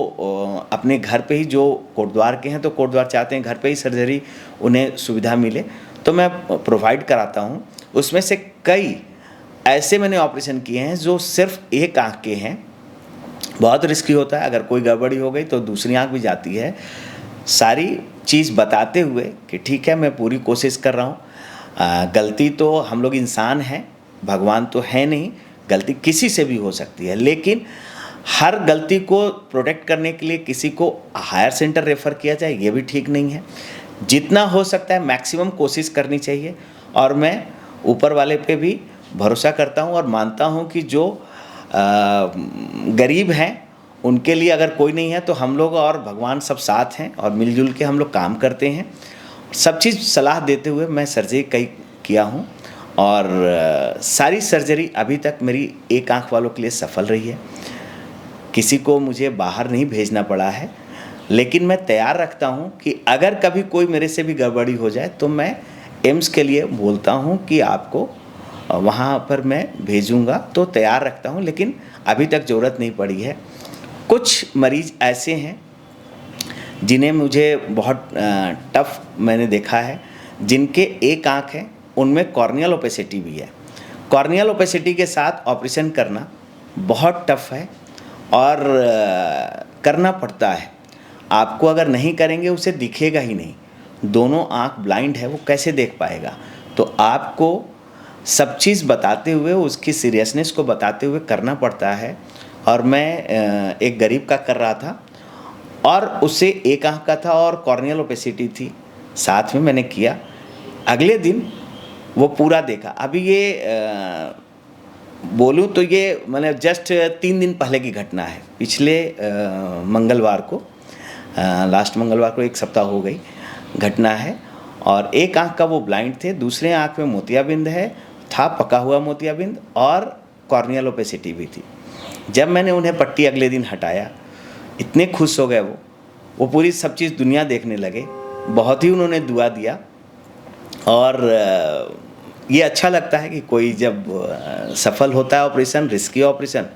अपने घर पे ही, जो कोटद्वार के हैं तो कोटद्वार चाहते हैं घर पे ही सर्जरी उन्हें सुविधा मिले, तो मैं प्रोवाइड कराता हूँ। उसमें से कई ऐसे मैंने ऑपरेशन किए हैं जो सिर्फ एक आँख के हैं। बहुत रिस्की होता है, अगर कोई गड़बड़ी हो गई तो दूसरी आँख भी जाती है। सारी चीज़ बताते हुए कि ठीक है, मैं पूरी कोशिश कर रहा हूँ। गलती तो हम लोग इंसान हैं, भगवान तो है नहीं, गलती किसी से भी हो सकती है, लेकिन हर गलती को प्रोटेक्ट करने के लिए किसी को हायर सेंटर रेफ़र किया जाए ये भी ठीक नहीं है। जितना हो सकता है मैक्सिमम कोशिश करनी चाहिए, और मैं ऊपर वाले पे भी भरोसा करता हूँ और मानता हूँ कि जो गरीब हैं उनके लिए अगर कोई नहीं है तो हम लोग और भगवान सब साथ हैं, और मिलजुल के हम लोग काम करते हैं। सब चीज़ सलाह देते हुए मैं सर्जरी कई किया हूँ, और सारी सर्जरी अभी तक मेरी एक आँख वालों के लिए सफल रही है। किसी को मुझे बाहर नहीं भेजना पड़ा है, लेकिन मैं तैयार रखता हूँ कि अगर कभी कोई मेरे से भी गड़बड़ी हो जाए तो मैं एम्स के लिए बोलता हूँ कि आपको वहाँ पर मैं भेजूँगा, तो तैयार रखता हूँ, लेकिन अभी तक ज़रूरत नहीं पड़ी है। कुछ मरीज़ ऐसे हैं जिन्हें मुझे बहुत टफ मैंने देखा है, जिनके एक आँख है उनमें कॉर्नियल ओपेसिटी भी है। कॉर्नियल ओपेसिटी के साथ ऑपरेशन करना बहुत टफ है और करना पड़ता है। आपको अगर नहीं करेंगे उसे दिखेगा ही नहीं, दोनों आँख ब्लाइंड है, वो कैसे देख पाएगा। तो आपको सब चीज़ बताते हुए, उसकी सीरियसनेस को बताते हुए करना पड़ता है। और मैं एक गरीब का कर रहा था और उससे एक आँख का था और कॉर्नियल ओपेसिटी थी, साथ में मैंने किया। अगले दिन वो पूरा देखा। अभी ये बोलूँ तो ये मैंने जस्ट 3 दिन पहले की घटना है। पिछले मंगलवार को, लास्ट मंगलवार को, 1 सप्ताह हो गई घटना है। और एक आँख का वो ब्लाइंड थे, दूसरे आँख में मोतियाबिंद था, पका हुआ मोतियाबिंद, और कॉर्नियल ओपेसिटी भी थी। जब मैंने उन्हें पट्टी अगले दिन हटाया, इतने खुश हो गए वो पूरी सब चीज़ दुनिया देखने लगे। बहुत ही उन्होंने दुआ दिया, और ये अच्छा लगता है कि कोई जब सफल होता है ऑपरेशन, रिस्की ऑपरेशन,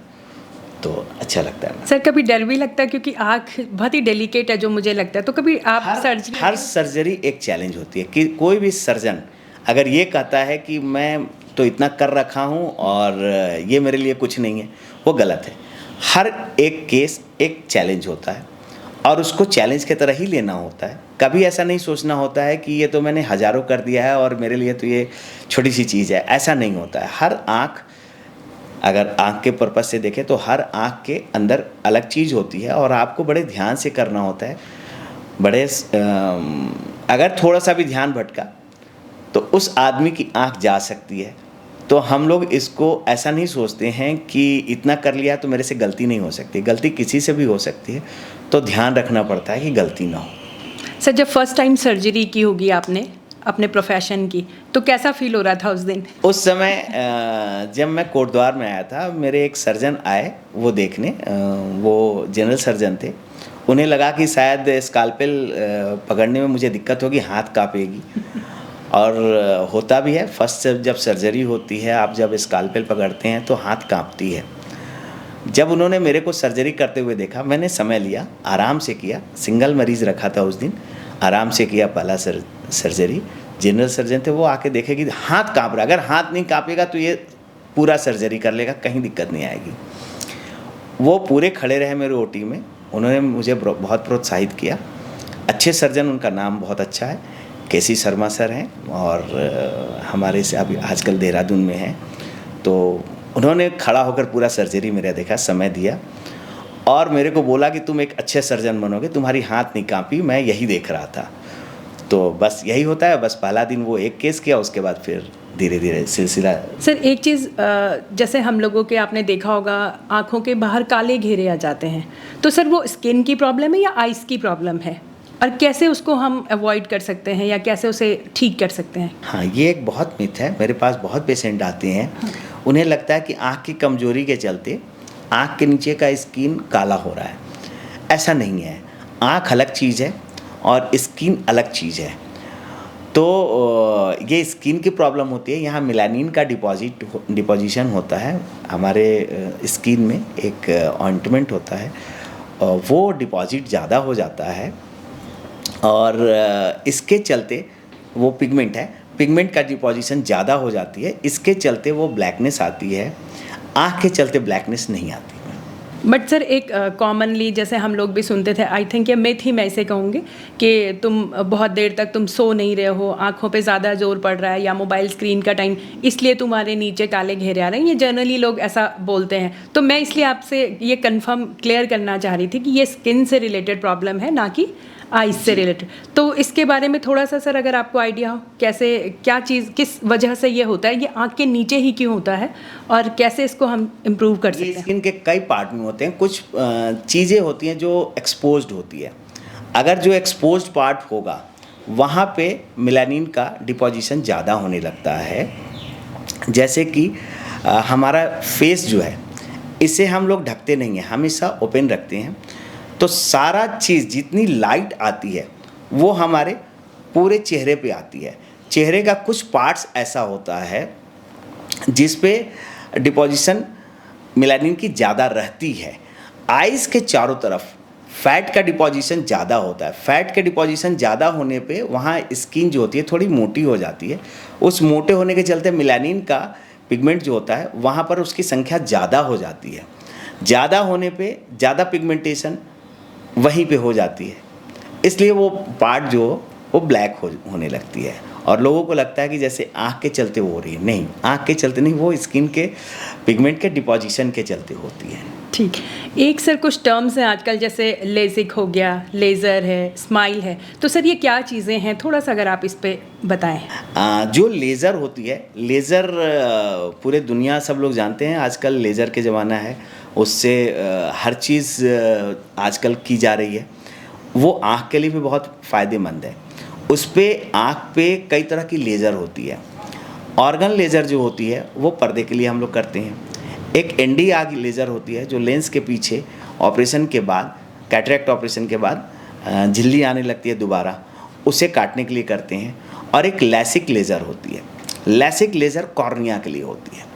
तो अच्छा लगता है। सर कभी डर भी लगता है, क्योंकि आँख बहुत ही डेलिकेट है जो मुझे लगता है, तो कभी आप हर सर्जरी एक चैलेंज होती है कि कोई भी सर्जन अगर ये कहता है कि मैं तो इतना कर रखा हूँ और ये मेरे लिए कुछ नहीं है, वो गलत है। हर एक केस एक चैलेंज होता है और उसको चैलेंज की तरह ही लेना होता है। कभी ऐसा नहीं सोचना होता है कि ये तो मैंने हज़ारों कर दिया है और मेरे लिए तो ये छोटी सी चीज़ है, ऐसा नहीं होता है। हर आँख, अगर आँख के पर्पज़ से देखें तो हर आँख के अंदर अलग चीज़ होती है और आपको बड़े ध्यान से करना होता है। अगर थोड़ा सा भी ध्यान भटका तो उस आदमी की आँख जा सकती है। तो हम लोग इसको ऐसा नहीं सोचते हैं कि इतना कर लिया तो मेरे से गलती नहीं हो सकती। गलती किसी से भी हो सकती है, तो ध्यान रखना पड़ता है कि गलती ना हो। सर जब फर्स्ट टाइम सर्जरी की होगी आपने अपने प्रोफेशन की, तो कैसा फील हो रहा था उस दिन? उस समय जब मैं कोटद्वार में आया था, मेरे एक सर्जन आए वो देखने, वो जनरल सर्जन थे। उन्हें लगा कि शायद स्कालपेल पकड़ने में मुझे दिक्कत होगी, हाथ काँपेगी, और होता भी है। फर्स्ट जब सर्जरी होती है, आप जब स्कालपेल पकड़ते हैं तो हाथ काँपती है। जब उन्होंने मेरे को सर्जरी करते हुए देखा, मैंने समय लिया, आराम से किया। सिंगल मरीज़ रखा था उस दिन, आराम से किया पहला सर्जरी। जनरल सर्जन थे, वो आके देखे कि हाथ काँप रहा है। अगर हाथ नहीं काँपेगा तो ये पूरा सर्जरी कर लेगा, कहीं दिक्कत नहीं आएगी। वो पूरे खड़े रहे मेरे ओटी में, उन्होंने मुझे बहुत प्रोत्साहित किया। अच्छे सर्जन, उनका नाम बहुत अच्छा है, केसी शर्मा सर हैं, और हमारे से अभी आजकल देहरादून में हैं। तो उन्होंने खड़ा होकर पूरा सर्जरी मेरा देखा, समय दिया, और मेरे को बोला कि तुम एक अच्छे सर्जन बनोगे, तुम्हारी हाथ नहीं काँपी, मैं यही देख रहा था। तो बस यही होता है। बस पहला दिन वो एक केस किया, उसके बाद फिर धीरे धीरे सिलसिला। सर एक चीज़, जैसे हम लोगों के आपने देखा होगा आँखों के बाहर काले घेरे आ जाते हैं, तो सर वो स्किन की प्रॉब्लम है या आइस की प्रॉब्लम है, और कैसे उसको हम अवॉइड कर सकते हैं या कैसे उसे ठीक कर सकते हैं? हाँ, ये एक बहुत मिथ है। मेरे पास बहुत पेशेंट आते हैं, उन्हें लगता है कि आँख की कमजोरी के चलते आँख के नीचे का स्किन काला हो रहा है। ऐसा नहीं है। आँख अलग चीज़ है और स्किन अलग चीज़ है। तो ये स्किन की प्रॉब्लम होती है। यहाँ मेलानिन का डिपोजिशन होता है हमारे स्किन में, एक ऑइंटमेंट होता है, वो डिपॉजिट ज़्यादा हो जाता है, और इसके चलते वो पिगमेंट है, पिगमेंट का डिपॉजिशन ज़्यादा हो जाती है, इसके चलते वो ब्लैकनेस आती है, आँख के चलते ब्लैकनेस नहीं आती। बट सर एक कॉमनली जैसे हम लोग भी सुनते थे, आई थिंक ये मिथ ही मैं इसे कहूँगी कि तुम बहुत देर तक तुम सो नहीं रहे हो, आंखों पे ज़्यादा जोर पड़ रहा है, या मोबाइल स्क्रीन का टाइम इसलिए तुम्हारे नीचे काले घेरे आ रहे हैं, ये जनरली लोग ऐसा बोलते हैं। तो मैं इसलिए आपसे ये कंफर्म क्लियर करना चाह रही थी कि ये स्किन से रिलेटेड प्रॉब्लम है, ना कि आइज से रिलेटेड। तो इसके बारे में थोड़ा सा सर अगर आपको आइडिया हो, कैसे क्या चीज़ किस वजह से ये होता है, ये आँख के नीचे ही क्यों होता है, और कैसे इसको हम इम्प्रूव कर सकते ये हैं? स्किन के कई पार्ट में होते हैं, कुछ चीज़ें होती हैं जो एक्सपोज्ड होती है। अगर जो एक्सपोज्ड पार्ट होगा वहाँ पे मेलानिन का डिपॉजिशन ज़्यादा होने लगता है। जैसे कि हमारा फेस जो है, इसे हम लोग ढकते नहीं हैं, हमेशा ओपन रखते हैं, तो सारा चीज़ जितनी लाइट आती है वो हमारे पूरे चेहरे पे आती है। चेहरे का कुछ पार्ट्स ऐसा होता है जिस पे डिपॉजिशन मेलानिन की ज़्यादा रहती है। आइज़ के चारों तरफ फैट का डिपॉजिशन ज़्यादा होता है। फैट के डिपॉजिशन ज़्यादा होने पे वहाँ स्किन जो होती है थोड़ी मोटी हो जाती है। उस मोटे होने के चलते मेलानिन का पिगमेंट जो होता है वहाँ पर उसकी संख्या ज़्यादा हो जाती है। ज़्यादा होने पे ज़्यादा पिगमेंटेशन वहीं पे हो जाती है, इसलिए वो पार्ट जो वो ब्लैक होने लगती है, और लोगों को लगता है कि जैसे आँख के चलते वो हो रही है। नहीं, आँख के चलते नहीं, वो स्किन के पिगमेंट के डिपॉजिशन के चलते होती है। ठीक। एक सर कुछ टर्म्स हैं आजकल, जैसे लेजिक हो गया, लेज़र है, स्माइल है, तो सर ये क्या चीज़ें हैं, थोड़ा सा अगर आप इस पे बताएं। जो लेज़र होती है, लेज़र पूरे दुनिया सब लोग जानते हैं, आजकल लेज़र के ज़माना है, उससे हर चीज़ आजकल की जा रही है। वो आँख के लिए भी बहुत फ़ायदेमंद है। उस पर आँख पे कई तरह की लेज़र होती है। ऑर्गन लेज़र जो होती है वो पर्दे के लिए हम लोग करते हैं। एक एनडी आग लेज़र होती है जो लेंस के पीछे ऑपरेशन के बाद, कैटरेक्ट ऑपरेशन के बाद झिल्ली आने लगती है दोबारा, उसे काटने के लिए करते हैं। और एक लैसिक लेज़र होती है। लैसिक लेज़र कॉर्निया के लिए होती है।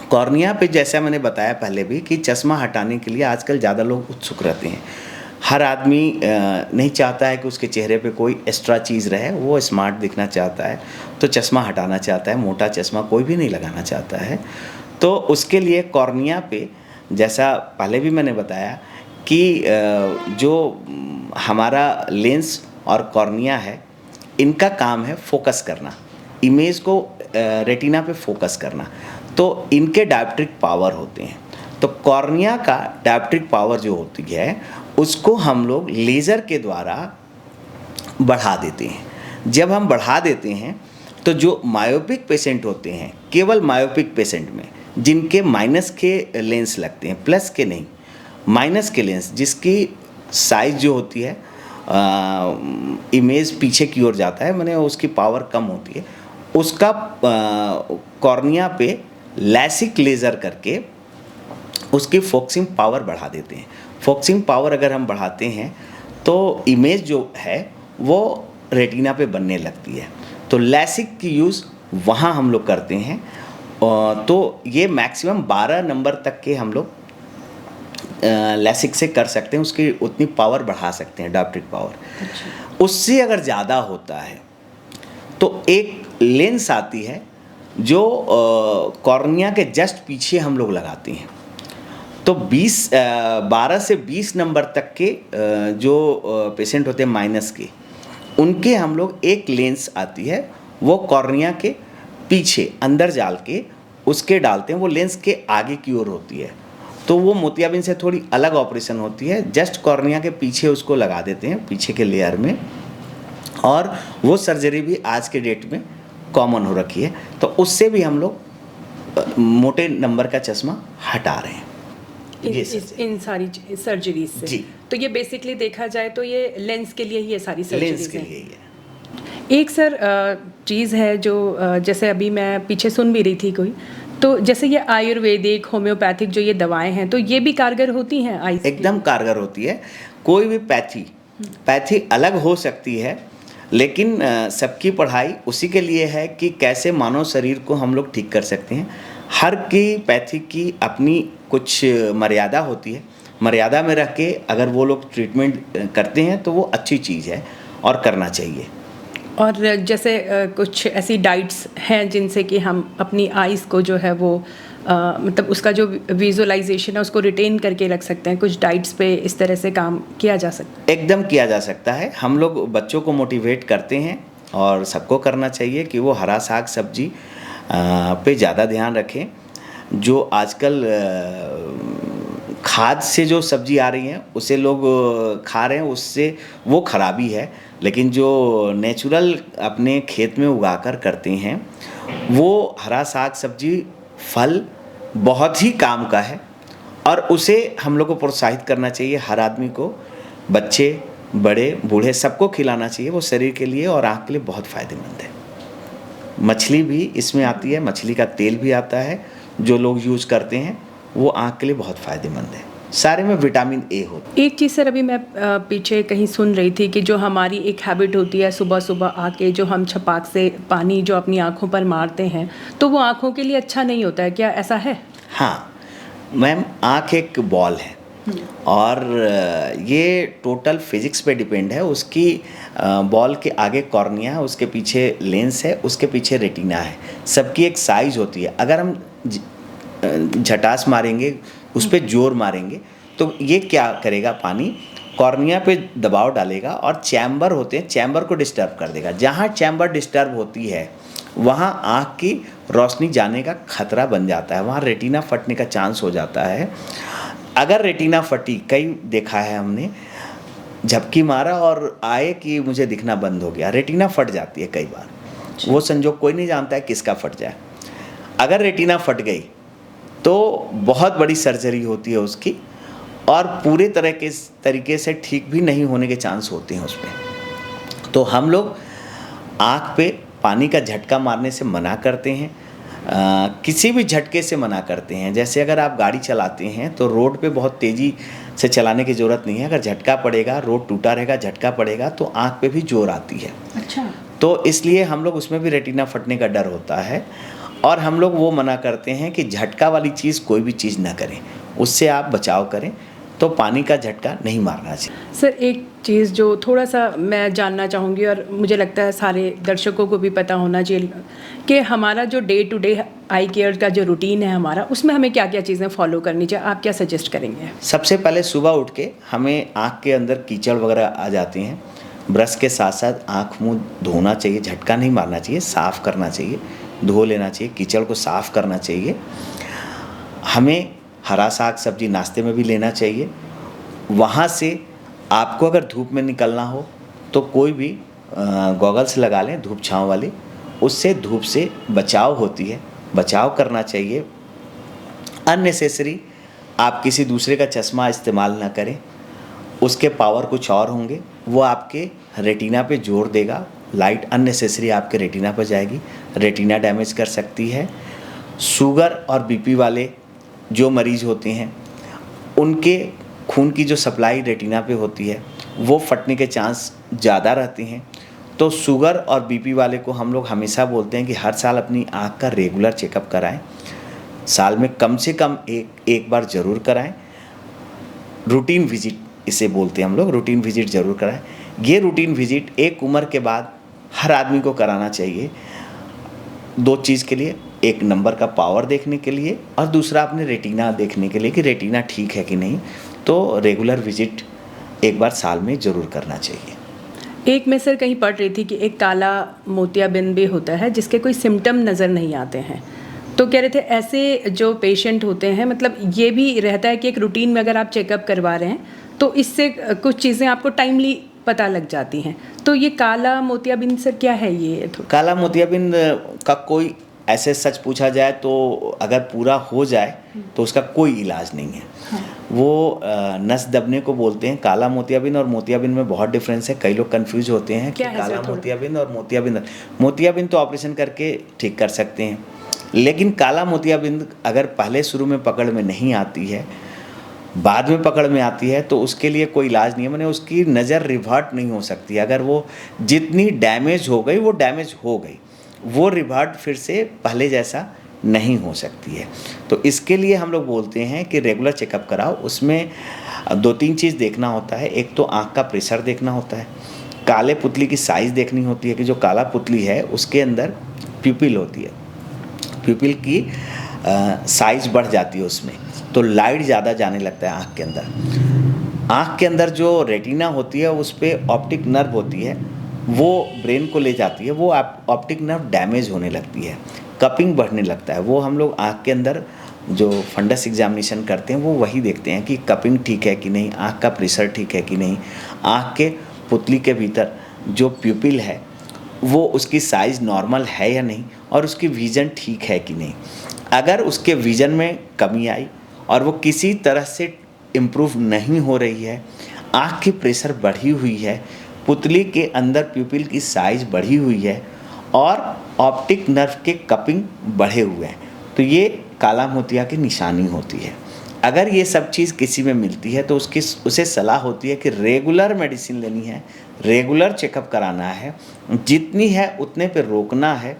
कॉर्निया पे जैसा मैंने बताया पहले भी कि चश्मा हटाने के लिए आजकल ज़्यादा लोग उत्सुक रहते हैं। हर आदमी नहीं चाहता है कि उसके चेहरे पे कोई एक्स्ट्रा चीज़ रहे, वो स्मार्ट दिखना चाहता है, तो चश्मा हटाना चाहता है। मोटा चश्मा कोई भी नहीं लगाना चाहता है। तो उसके लिए कॉर्निया पे, जैसा पहले भी मैंने बताया कि जो हमारा लेंस और कॉर्निया है, इनका काम है फोकस करना, इमेज को रेटिना पे फोकस करना। तो इनके डायप्ट्रिक पावर होते हैं। तो कॉर्निया का डायप्ट्रिक पावर जो होती है उसको हम लोग लेज़र के द्वारा बढ़ा देते हैं। जब हम बढ़ा देते हैं तो जो मायोपिक पेशेंट होते हैं, केवल मायोपिक पेशेंट में जिनके माइनस के लेंस लगते हैं, प्लस के नहीं, माइनस के लेंस, जिसकी साइज़ जो होती है इमेज पीछे की ओर जाता है, माने उसकी पावर कम होती है, उसका कॉर्निया पे लैसिक लेज़र करके उसकी फोकसिंग पावर बढ़ा देते हैं। फोकसिंग पावर अगर हम बढ़ाते हैं तो इमेज जो है वो रेटिना पे बनने लगती है। तो लैसिक की यूज़ वहाँ हम लोग करते हैं। तो ये मैक्सिमम 12 नंबर तक के हम लोग लैसिक से कर सकते हैं, उसकी उतनी पावर बढ़ा सकते हैं, डायप्ट्रिक पावर। उससे अगर ज़्यादा होता है तो एक लेंस आती है जो कॉर्निया के जस्ट पीछे हम लोग लगाते हैं। तो 12 से 20 नंबर तक के जो पेशेंट होते हैं माइनस के, उनके हम लोग एक लेंस आती है, वो कॉर्निया के पीछे अंदर डाल के उसके डालते हैं। वो लेंस के आगे की ओर होती है, तो वो मोतियाबिंद से थोड़ी अलग ऑपरेशन होती है। जस्ट कॉर्निया के पीछे उसको लगा देते हैं, पीछे के लेयर में। और वो सर्जरी भी आज के डेट में कॉमन हो रखी है। तो उससे भी हम लोग मोटे नंबर का चश्मा हटा रहे हैं इन सारी सर्जरीज से। जी। तो ये बेसिकली देखा जाए तो ये लेंस के लिए ही ये सारी सर्जरीज लेंस के हैं। लिए ही है। एक सर चीज़ है जो जैसे अभी मैं पीछे सुन भी रही थी कोई, तो जैसे ये आयुर्वेदिक, होम्योपैथिक जो ये दवाएं हैं, तो ये भी कारगर होती हैं आइज़ की? एकदम कारगर होती है। कोई भी पैथी अलग हो सकती है, लेकिन सबकी पढ़ाई उसी के लिए है कि कैसे मानव शरीर को हम लोग ठीक कर सकते हैं। हर की पैथी की अपनी कुछ मर्यादा होती है। मर्यादा में रह के अगर वो लोग ट्रीटमेंट करते हैं तो वो अच्छी चीज़ है और करना चाहिए। और जैसे कुछ ऐसी डाइट्स हैं जिनसे कि हम अपनी आइज़ को जो है वो मतलब उसका जो विजुअलाइजेशन है उसको रिटेन करके रख सकते हैं, कुछ डाइट्स पे इस तरह से काम किया जा सकता है? एकदम किया जा सकता है। हम लोग बच्चों को मोटिवेट करते हैं और सबको करना चाहिए कि वो हरा साग सब्जी पे ज़्यादा ध्यान रखें। जो आजकल खाद से जो सब्जी आ रही हैं उसे लोग खा रहे हैं, उससे वो खराबी है। लेकिन जो नेचुरल अपने खेत में उगाकर करते हैं वो हरा साग सब्जी फल बहुत ही काम का है और उसे हम लोग को प्रोत्साहित करना चाहिए। हर आदमी को, बच्चे बड़े बूढ़े सबको खिलाना चाहिए। वो शरीर के लिए और आँख के लिए बहुत फ़ायदेमंद है। मछली भी इसमें आती है, मछली का तेल भी आता है जो लोग यूज़ करते हैं, वो आँख के लिए बहुत फ़ायदेमंद है। सारे में विटामिन ए होता है। एक चीज़ सर अभी मैं पीछे कहीं सुन रही थी कि जो हमारी एक हैबिट होती है सुबह सुबह आके जो हम छपाक से पानी जो अपनी आँखों पर मारते हैं तो वो आँखों के लिए अच्छा नहीं होता है, क्या ऐसा है? हाँ मैम, आँख एक बॉल है और ये टोटल फिजिक्स पे डिपेंड है। उसकी बॉल के आगे कॉर्निया है, उसके पीछे लेंस है, उसके पीछे रेटिना है। सबकी एक साइज होती है। अगर हम झटास मारेंगे, उस पर जोर मारेंगे तो ये क्या करेगा, पानी कॉर्निया पे दबाव डालेगा और चैम्बर होते हैं, चैम्बर को डिस्टर्ब कर देगा। जहाँ चैम्बर डिस्टर्ब होती है वहाँ आँख की रोशनी जाने का खतरा बन जाता है, वहाँ रेटिना फटने का चांस हो जाता है। अगर रेटिना फटी, कई देखा है हमने, झपकी मारा और आए कि मुझे दिखना बंद हो गया, रेटिना फट जाती है कई बार। वो संजोग कोई नहीं जानता है किसका फट जाए। अगर रेटिना फट गई तो बहुत बड़ी सर्जरी होती है उसकी और पूरे तरीके से ठीक भी नहीं होने के चांस होते हैं उसमें। तो हम लोग आँख पे पानी का झटका मारने से मना करते हैं, किसी भी झटके से मना करते हैं। जैसे अगर आप गाड़ी चलाते हैं तो रोड पे बहुत तेज़ी से चलाने की ज़रूरत नहीं है। अगर झटका पड़ेगा, रोड टूटा रहेगा, झटका पड़ेगा तो आँख पे भी जोर आती है। अच्छा। तो इसलिए हम लोग उसमें भी रेटिना फटने का डर होता है और हम लोग वो मना करते हैं कि झटका वाली चीज़ कोई भी चीज़ ना करें, उससे आप बचाव करें। तो पानी का झटका नहीं मारना चाहिए। सर एक चीज़ जो थोड़ा सा मैं जानना चाहूँगी और मुझे लगता है सारे दर्शकों को भी पता होना चाहिए कि हमारा जो day to day eye care का जो रूटीन है हमारा, उसमें हमें क्या क्या चीज़ें फॉलो करनी चाहिए, आप क्या सजेस्ट करेंगे? सबसे पहले सुबह उठ के हमें आँख के अंदर कीचड़ वगैरह आ जाती हैं, ब्रश के साथ साथ आँख मुँह धोना चाहिए, झटका नहीं मारना चाहिए, साफ़ करना चाहिए, धो लेना चाहिए, कीचड़ को साफ़ करना चाहिए। हमें हरा साग सब्जी नाश्ते में भी लेना चाहिए। वहाँ से आपको अगर धूप में निकलना हो तो कोई भी गॉगल्स लगा लें धूप छाँव वाली, उससे धूप से बचाव होती है, बचाव करना चाहिए। अननेसेसरी आप किसी दूसरे का चश्मा इस्तेमाल ना करें, उसके पावर कुछ और होंगे, वो आपके रेटिना पे जोर देगा, लाइट अननेसेसरी आपके रेटिना पर जाएगी, रेटिना डैमेज कर सकती है। शुगर और बीपी वाले जो मरीज़ होते हैं उनके खून की जो सप्लाई रेटिना पे होती है वो फटने के चांस ज़्यादा रहते हैं। तो शुगर और बीपी वाले को हम लोग हमेशा बोलते हैं कि हर साल अपनी आँख का रेगुलर चेकअप कराएं, साल में कम से कम एक बार ज़रूर कराएं। रूटीन विजिट इसे बोलते हैं हम लोग, रूटीन विजिट ज़रूर कराएं। ये रूटीन विजिट एक उम्र के बाद हर आदमी को कराना चाहिए, दो चीज़ के लिए, एक नंबर का पावर देखने के लिए और दूसरा अपने रेटिना देखने के लिए कि रेटिना ठीक है कि नहीं। तो रेगुलर विजिट एक बार साल में ज़रूर करना चाहिए। एक मैं सर कहीं पढ़ रही थी कि एक काला मोतियाबिंद भी होता है जिसके कोई सिम्टम नज़र नहीं आते हैं, तो कह रहे थे ऐसे जो पेशेंट होते हैं, मतलब ये भी रहता है कि एक रूटीन में अगर आप चेकअप करवा रहे हैं तो इससे कुछ चीज़ें आपको टाइमली पता लग जाती हैं। तो ये काला मोतियाबिंद सर क्या है ये? काला मोतियाबिंद का कोई ऐसे सच पूछा जाए तो अगर पूरा हो जाए तो उसका कोई इलाज नहीं है। हाँ। वो नस दबने को बोलते हैं। काला मोतियाबिंद और मोतियाबिंद में बहुत डिफरेंस है, कई लोग कंफ्यूज होते हैं कि काला मोतियाबिंद और मोतियाबिंद तो ऑपरेशन करके ठीक कर सकते हैं, लेकिन काला मोतियाबिंद अगर पहले शुरू में पकड़ में नहीं आती है, बाद में पकड़ में आती है, तो उसके लिए कोई इलाज नहीं है। मैंने उसकी नज़र रिवर्ट नहीं हो सकती। अगर वो जितनी डैमेज हो गई वो डैमेज हो गई, वो रिवर्ट फिर से पहले जैसा नहीं हो सकती है। तो इसके लिए हम लोग बोलते हैं कि रेगुलर चेकअप कराओ। उसमें 2-3 चीज़ देखना होता है। एक तो आँख का प्रेशर देखना होता है, काले पुतली की साइज़ देखनी होती है कि जो काला पुतली है उसके अंदर प्यूपिल होती है, प्यूपिल की साइज़ बढ़ जाती है उसमें, तो लाइट ज़्यादा जाने लगता है आँख के अंदर। आँख के अंदर जो रेटिना होती है उस पर ऑप्टिक नर्व होती है, वो ब्रेन को ले जाती है, वो ऑप्टिक नर्व डैमेज होने लगती है, कपिंग बढ़ने लगता है। वो हम लोग आँख के अंदर जो फंडस एग्जामिनेशन करते हैं वो वही देखते हैं कि कपिंग ठीक है कि नहीं, आँख का प्रेशर ठीक है कि नहीं, आँख के पुतली के भीतर जो प्यूपिल है वो उसकी साइज़ नॉर्मल है या नहीं, और उसकी विज़न ठीक है कि नहीं। अगर उसके विज़न में कमी आई और वो किसी तरह से इम्प्रूव नहीं हो रही है, आँख की प्रेशर बढ़ी हुई है, पुतली के अंदर प्यूपिल की साइज़ बढ़ी हुई है और ऑप्टिक नर्व के कपिंग बढ़े हुए हैं, तो ये काला मोतिया की निशानी होती है। अगर ये सब चीज़ किसी में मिलती है तो उसे सलाह होती है कि रेगुलर मेडिसिन लेनी है, रेगुलर चेकअप कराना है, जितनी है उतने पे रोकना है।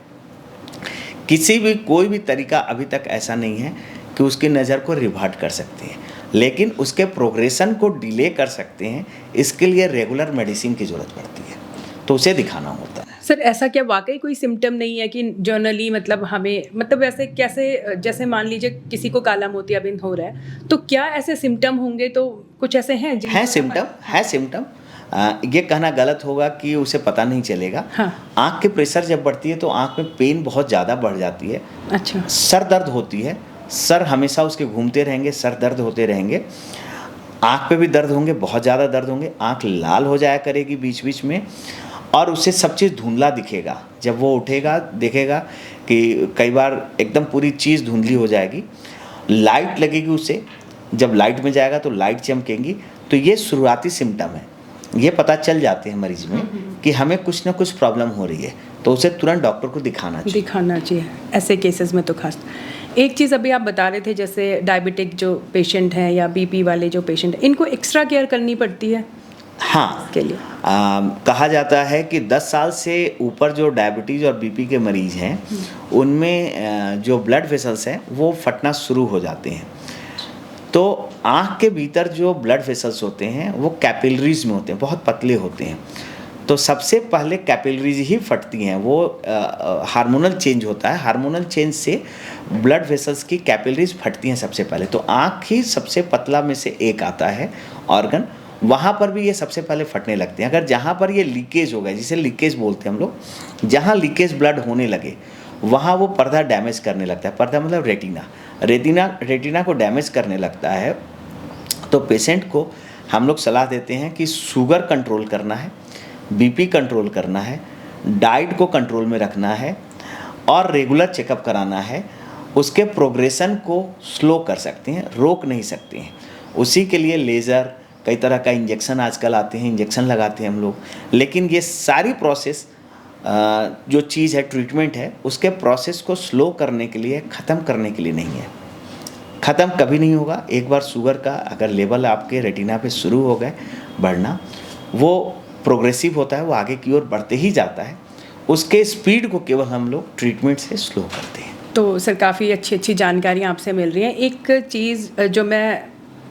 कोई भी तरीका अभी तक ऐसा नहीं है कि उसकी नज़र को रिवर्ट कर सकते हैं, लेकिन उसके प्रोग्रेशन को डिले कर सकते हैं। इसके लिए रेगुलर मेडिसिन की ज़रूरत पड़ती है, तो उसे दिखाना होता है। सर ऐसा क्या वाकई कोई सिम्टम नहीं है कि जर्नली मतलब हमें मतलब वैसे कैसे, जैसे मान लीजिए किसी को काला मोतियाबिंद हो रहा है तो क्या ऐसे सिम्टम होंगे, तो कुछ ऐसे हैं सिम्टम ये कहना गलत होगा कि उसे पता नहीं चलेगा। हाँ। आँख के प्रेशर जब बढ़ती है तो आँख में पेन बहुत ज़्यादा बढ़ जाती है। अच्छा। सर दर्द होती है, सर हमेशा उसके घूमते रहेंगे, सर दर्द होते रहेंगे, आँख पे भी दर्द होंगे, बहुत ज़्यादा दर्द होंगे, आँख लाल हो जाया करेगी बीच बीच में, और उससे सब चीज़ धुंधला दिखेगा। जब वो उठेगा देखेगा कि कई बार एकदम पूरी चीज़ धुंधली हो जाएगी, लाइट लगेगी उसे, जब लाइट में जाएगा तो लाइट चमकेंगी। तो ये शुरुआती सिम्टम है, ये पता चल जाते हैं मरीज में कि हमें कुछ ना कुछ प्रॉब्लम हो रही है, तो उसे तुरंत डॉक्टर को दिखाना चाहिए ऐसे केसेस में तो खास। एक चीज़ अभी आप बता रहे थे जैसे डायबिटिक जो पेशेंट हैं या बीपी वाले जो पेशेंट हैं, इनको एक्स्ट्रा केयर करनी पड़ती है। हाँ, के लिए कहा जाता है कि 10 साल से ऊपर जो डायबिटीज़ और बीपी के मरीज़ हैं उनमें जो ब्लड वेसल्स हैं वो फटना शुरू हो जाते हैं। तो आँख के भीतर जो ब्लड वेसल्स होते हैं वो कैपिलरीज में होते हैं, बहुत पतले होते हैं। तो सबसे पहले कैपिलरीज ही फटती हैं, वो हार्मोनल चेंज होता है, हार्मोनल चेंज से ब्लड वेसल्स की कैपिलरीज फटती हैं सबसे पहले। तो आँख ही सबसे पतला में से एक आता है ऑर्गन, वहाँ पर भी ये सबसे पहले फटने लगते हैं। अगर जहाँ पर ये लीकेज हो गया, जिसे लीकेज बोलते हैं हम लोग, जहाँ लीकेज ब्लड होने लगे वहाँ वो पर्दा डैमेज करने लगता है। पर्दा मतलब रेटिना को डैमेज करने लगता है। तो पेशेंट को हम लोग सलाह देते हैं कि शुगर कंट्रोल करना है, बीपी कंट्रोल करना है, डाइट को कंट्रोल में रखना है और रेगुलर चेकअप कराना है। उसके प्रोग्रेशन को स्लो कर सकते हैं, रोक नहीं सकते हैं। उसी के लिए लेज़र, कई तरह का इंजेक्शन आजकल आते हैं, इंजेक्शन लगाते हैं हम लोग। लेकिन ये सारी प्रोसेस जो चीज़ है, ट्रीटमेंट है, उसके प्रोसेस को स्लो करने के लिए, ख़त्म करने के लिए नहीं है। ख़त्म कभी नहीं होगा। एक बार शुगर का अगर लेवल आपके रेटिना पे शुरू हो गए बढ़ना, वो प्रोग्रेसिव होता है, वो आगे की ओर बढ़ते ही जाता है। उसके स्पीड को केवल हम लोग ट्रीटमेंट से स्लो करते हैं। तो सर काफ़ी अच्छी जानकारी आपसे मिल रही है। एक चीज़ जो मैं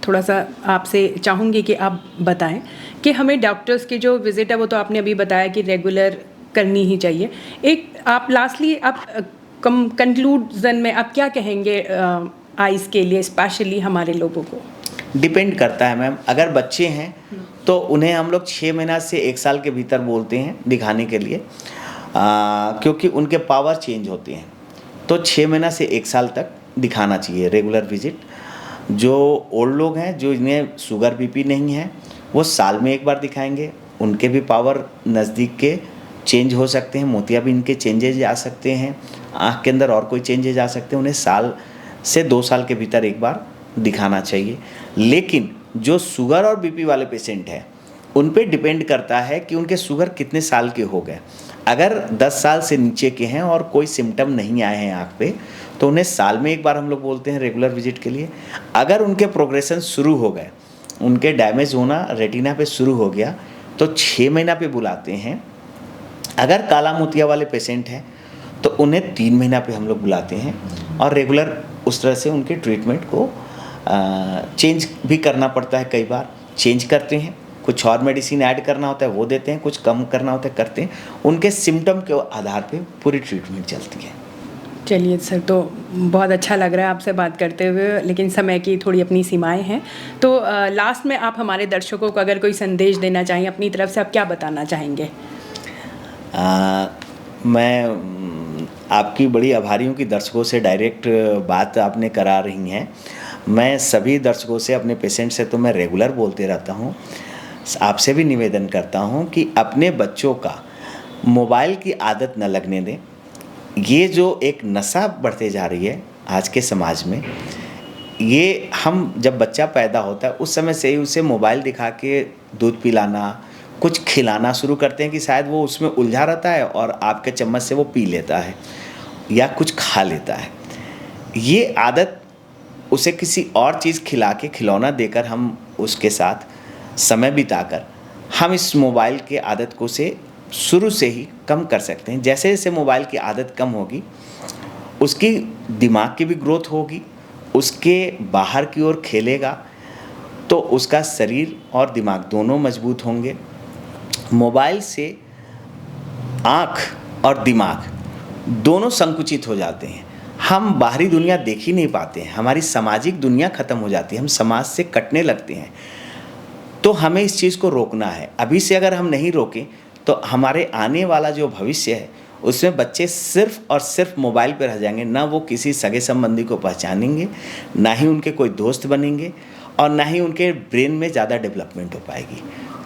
थोड़ा सा आपसे चाहूँगी कि आप बताएं कि हमें डॉक्टर्स की जो विज़िट है वो तो आपने अभी बताया कि रेगुलर करनी ही चाहिए। एक आप लास्टली आप कंक्लूजन में आप क्या कहेंगे आइज़ के लिए, स्पेशली हमारे लोगों को? डिपेंड करता है मैम। अगर बच्चे हैं तो उन्हें हम लोग 6 महीना से 1 साल के भीतर बोलते हैं दिखाने के लिए, क्योंकि उनके पावर चेंज होते हैं। तो 6 महीना से 1 साल तक दिखाना चाहिए रेगुलर विजिट। जो ओल्ड लोग हैं, जो इन्हें शुगर बीपी नहीं है, वो साल में 1 बार दिखाएंगे। उनके भी पावर नज़दीक के चेंज हो सकते हैं, मोतियाबिंद के चेंजेज आ सकते हैं, आँख के अंदर और कोई चेंजेज आ सकते हैं। उन्हें साल से 2 साल के भीतर 1 बार दिखाना चाहिए। लेकिन जो शुगर और बीपी वाले पेशेंट हैं उन पे डिपेंड करता है कि उनके शुगर कितने साल के हो गए। अगर 10 साल से नीचे के हैं और कोई सिम्टम नहीं आए हैं आँख पे, तो उन्हें साल में 1 बार हम लोग बोलते हैं रेगुलर विजिट के लिए। अगर उनके प्रोग्रेशन शुरू हो गए, उनके डैमेज होना रेटिना पे शुरू हो गया, तो 6 महीना पे बुलाते हैं। अगर काला मोतिया वाले पेशेंट हैं तो उन्हें 3 महीना पे हम लोग बुलाते हैं और रेगुलर उस तरह से उनके ट्रीटमेंट को चेंज भी करना पड़ता है। कई बार चेंज करते हैं, कुछ और मेडिसिन ऐड करना होता है वो देते हैं, कुछ कम करना होता है करते हैं। उनके सिम्टम के आधार पे पूरी ट्रीटमेंट चलती है। चलिए सर, तो बहुत अच्छा लग रहा है आपसे बात करते हुए, लेकिन समय की थोड़ी अपनी सीमाएं हैं। तो लास्ट में आप हमारे दर्शकों को अगर कोई संदेश देना चाहें अपनी तरफ से, आप क्या बताना चाहेंगे? मैं आपकी बड़ी आभारी हूँ कि दर्शकों से डायरेक्ट बात आपने करा रही हैं। मैं सभी दर्शकों से, अपने पेशेंट से तो मैं रेगुलर बोलते रहता हूँ, आपसे भी निवेदन करता हूँ कि अपने बच्चों का मोबाइल की आदत न लगने दें। ये जो एक नशा बढ़ते जा रही है आज के समाज में, ये हम जब बच्चा पैदा होता है उस समय से ही उसे मोबाइल दिखा के दूध पिलाना, कुछ खिलाना शुरू करते हैं कि शायद वो उसमें उलझा रहता है और आपके चम्मच से वो पी लेता है या कुछ खा लेता है। ये आदत उसे किसी और चीज़ खिला के, खिलौना देकर हम उसके साथ समय बिताकर हम इस मोबाइल के आदत को से शुरू से ही कम कर सकते हैं। जैसे जैसे मोबाइल की आदत कम होगी, उसकी दिमाग की भी ग्रोथ होगी, उसके बाहर की ओर खेलेगा तो उसका शरीर और दिमाग दोनों मजबूत होंगे। मोबाइल से आँख और दिमाग दोनों संकुचित हो जाते हैं। हम बाहरी दुनिया देख ही नहीं पाते हैं, हमारी सामाजिक दुनिया ख़त्म हो जाती है, हम समाज से कटने लगते हैं। तो हमें इस चीज़ को रोकना है। अभी से अगर हम नहीं रोकें तो हमारे आने वाला जो भविष्य है उसमें बच्चे सिर्फ़ और सिर्फ मोबाइल पर रह जाएंगे। ना वो किसी सगे संबंधी को पहचानेंगे, ना ही उनके कोई दोस्त बनेंगे और ना ही उनके ब्रेन में ज़्यादा डेवलपमेंट हो पाएगी।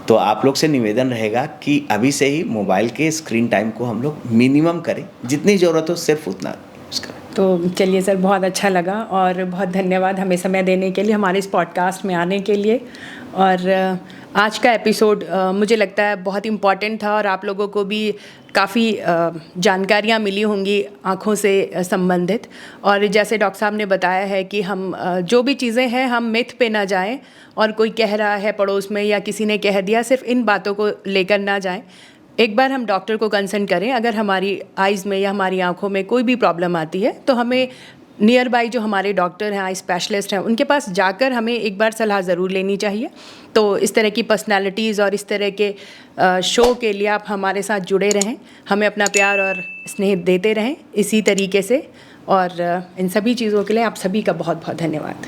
तो आप लोग से निवेदन रहेगा कि अभी से ही मोबाइल के स्क्रीन टाइम को हम लोग मिनिमम करें, जितनी ज़रूरत हो सिर्फ उतना यूज़ करें। तो चलिए सर, बहुत अच्छा लगा और बहुत धन्यवाद हमें समय देने के लिए, हमारे इस पॉडकास्ट में आने के लिए। और आज का एपिसोड मुझे लगता है बहुत इम्पॉर्टेंट था और आप लोगों को भी काफ़ी जानकारियाँ मिली होंगी आँखों से संबंधित। और जैसे डॉक्टर साहब ने बताया है कि हम जो भी चीज़ें हैं हम मिथ पे ना जाएं, और कोई कह रहा है पड़ोस में या किसी ने कह दिया, सिर्फ इन बातों को लेकर ना जाएं। एक बार हम डॉक्टर को कंसल्ट करें। अगर हमारी आइज़ में या हमारी आँखों में कोई भी प्रॉब्लम आती है तो हमें नियर बाई जो हमारे डॉक्टर हैं, आई स्पेशलिस्ट हैं, उनके पास जाकर हमें एक बार सलाह ज़रूर लेनी चाहिए। तो इस तरह की पर्सनालिटीज़ और इस तरह के शो के लिए आप हमारे साथ जुड़े रहें, हमें अपना प्यार और स्नेह देते रहें इसी तरीके से। और इन सभी चीज़ों के लिए आप सभी का बहुत बहुत धन्यवाद।